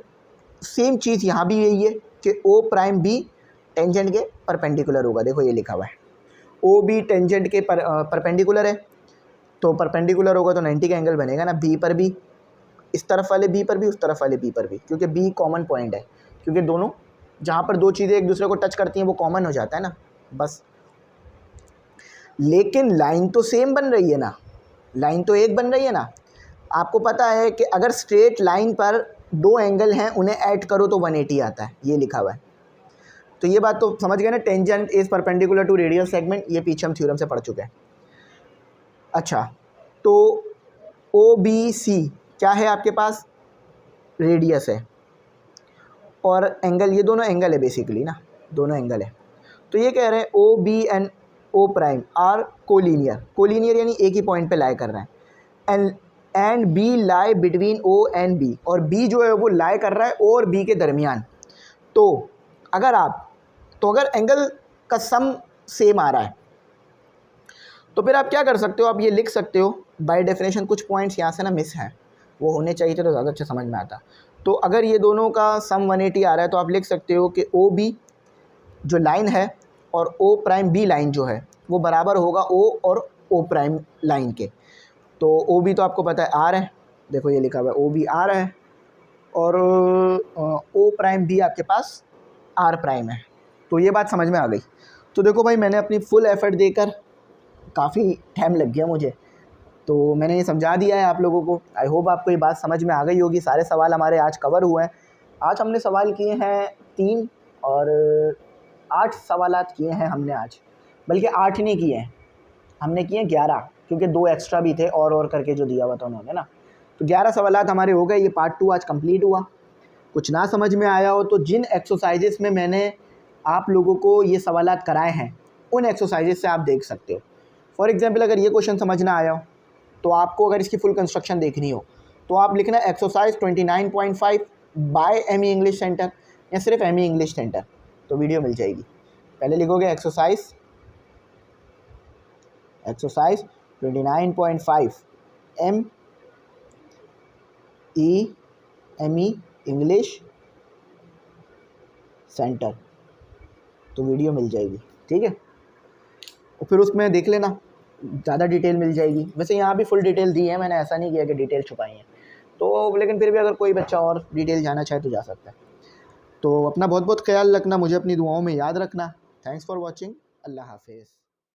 सेम चीज़ यहाँ भी यही है कि ओ प्राइम बी टेंजेंट के परपेंडिकुलर होगा। देखो ये लिखा हुआ है, ओ बी टेंजेंट के परपेंडिकुलर है, तो परपेंडिकुलर होगा तो 90 का एंगल बनेगा ना बी पर भी, इस तरफ वाले बी पर भी, उस तरफ वाले बी पर भी, क्योंकि बी कॉमन पॉइंट है, क्योंकि दोनों जहाँ पर दो चीज़ें एक दूसरे को टच करती हैं वो कॉमन हो जाता है ना बस। लेकिन लाइन तो सेम बन रही है ना, लाइन तो एक बन रही है ना। आपको पता है कि अगर स्ट्रेट लाइन पर दो एंगल हैं उन्हें ऐड करो तो 180 आता है, ये लिखा हुआ है। तो ये बात तो समझ गए ना, tangent is perpendicular to radial segment, ये पीछे हम थ्योरम से पढ़ चुके हैं। अच्छा, तो ओ बी सी क्या है आपके पास? रेडियस है और एंगल, ये दोनों एंगल है बेसिकली ना, दोनों एंगल है। तो ये कह रहे हैं O B and O prime are collinear, collinear यानी एक ही पॉइंट पे लाई कर रहे हैं, and B lie between O and B, और बी जो है वो लाई कर रहा है ओ और बी के दरमियान। तो अगर एंगल का सम सेम आ रहा है तो फिर आप क्या कर सकते हो, आप ये लिख सकते हो बाय डेफिनेशन, कुछ पॉइंट्स यहाँ से ना मिस हैं, वो होने चाहिए थे तो ज़्यादा अच्छा समझ में आता। तो अगर ये दोनों का सम 180 आ रहा है तो आप लिख सकते हो कि ओ बी जो लाइन है और ओ प्राइम बी लाइन जो है वो बराबर होगा ओ और ओ प्राइम लाइन के। तो ओ बी तो आपको पता है आर है, देखो ये लिखा हुआ है ओ बी आर है, और ओ प्राइम बी आपके पास आर प्राइम है। तो ये बात समझ में आ गई। तो देखो भाई, मैंने अपनी फुल एफर्ट देकर, काफ़ी टाइम लग गया मुझे, तो मैंने ये समझा दिया है आप लोगों को। आई होप आपको ये बात समझ में आ गई होगी। सारे सवाल हमारे आज कवर हुए हैं। आज हमने सवाल किए हैं 3 और 8 सवालात किए हैं हमने आज, बल्कि 8 नहीं किए हैं, हमने किए 11, क्योंकि 2 एक्स्ट्रा भी थे और करके जो दिया हुआ था उन्होंने ना। तो 11 सवालात हमारे हो गए। ये पार्ट 2 आज कंप्लीट हुआ। कुछ ना समझ में आया हो तो जिन एक्सरसाइजेस में मैंने आप लोगों को ये सवालात कराए हैं उन एक्सरसाइजेस से आप देख सकते हो। फॉर एग्जांपल, अगर ये क्वेश्चन समझ ना आया हो तो आपको अगर इसकी फुल कंस्ट्रक्शन देखनी हो तो आप लिखना exercise 29.5 by ME English centre, या सिर्फ एमई इंग्लिश सेंटर, तो वीडियो मिल जाएगी। पहले लिखोगे एक्सरसाइज 29.5 एमई इंग्लिश सेंटर, तो वीडियो मिल जाएगी, ठीक है। और फिर उसमें देख लेना, ज़्यादा डिटेल मिल जाएगी। वैसे यहाँ भी फुल डिटेल दी है मैंने, ऐसा नहीं किया कि डिटेल छुपाई है, तो लेकिन फिर भी अगर कोई बच्चा और डिटेल जाना चाहे तो जा सकता है। तो अपना बहुत बहुत ख्याल रखना, मुझे अपनी दुआओं में याद रखना। Thanks for watching. अल्लाह हाफिज़।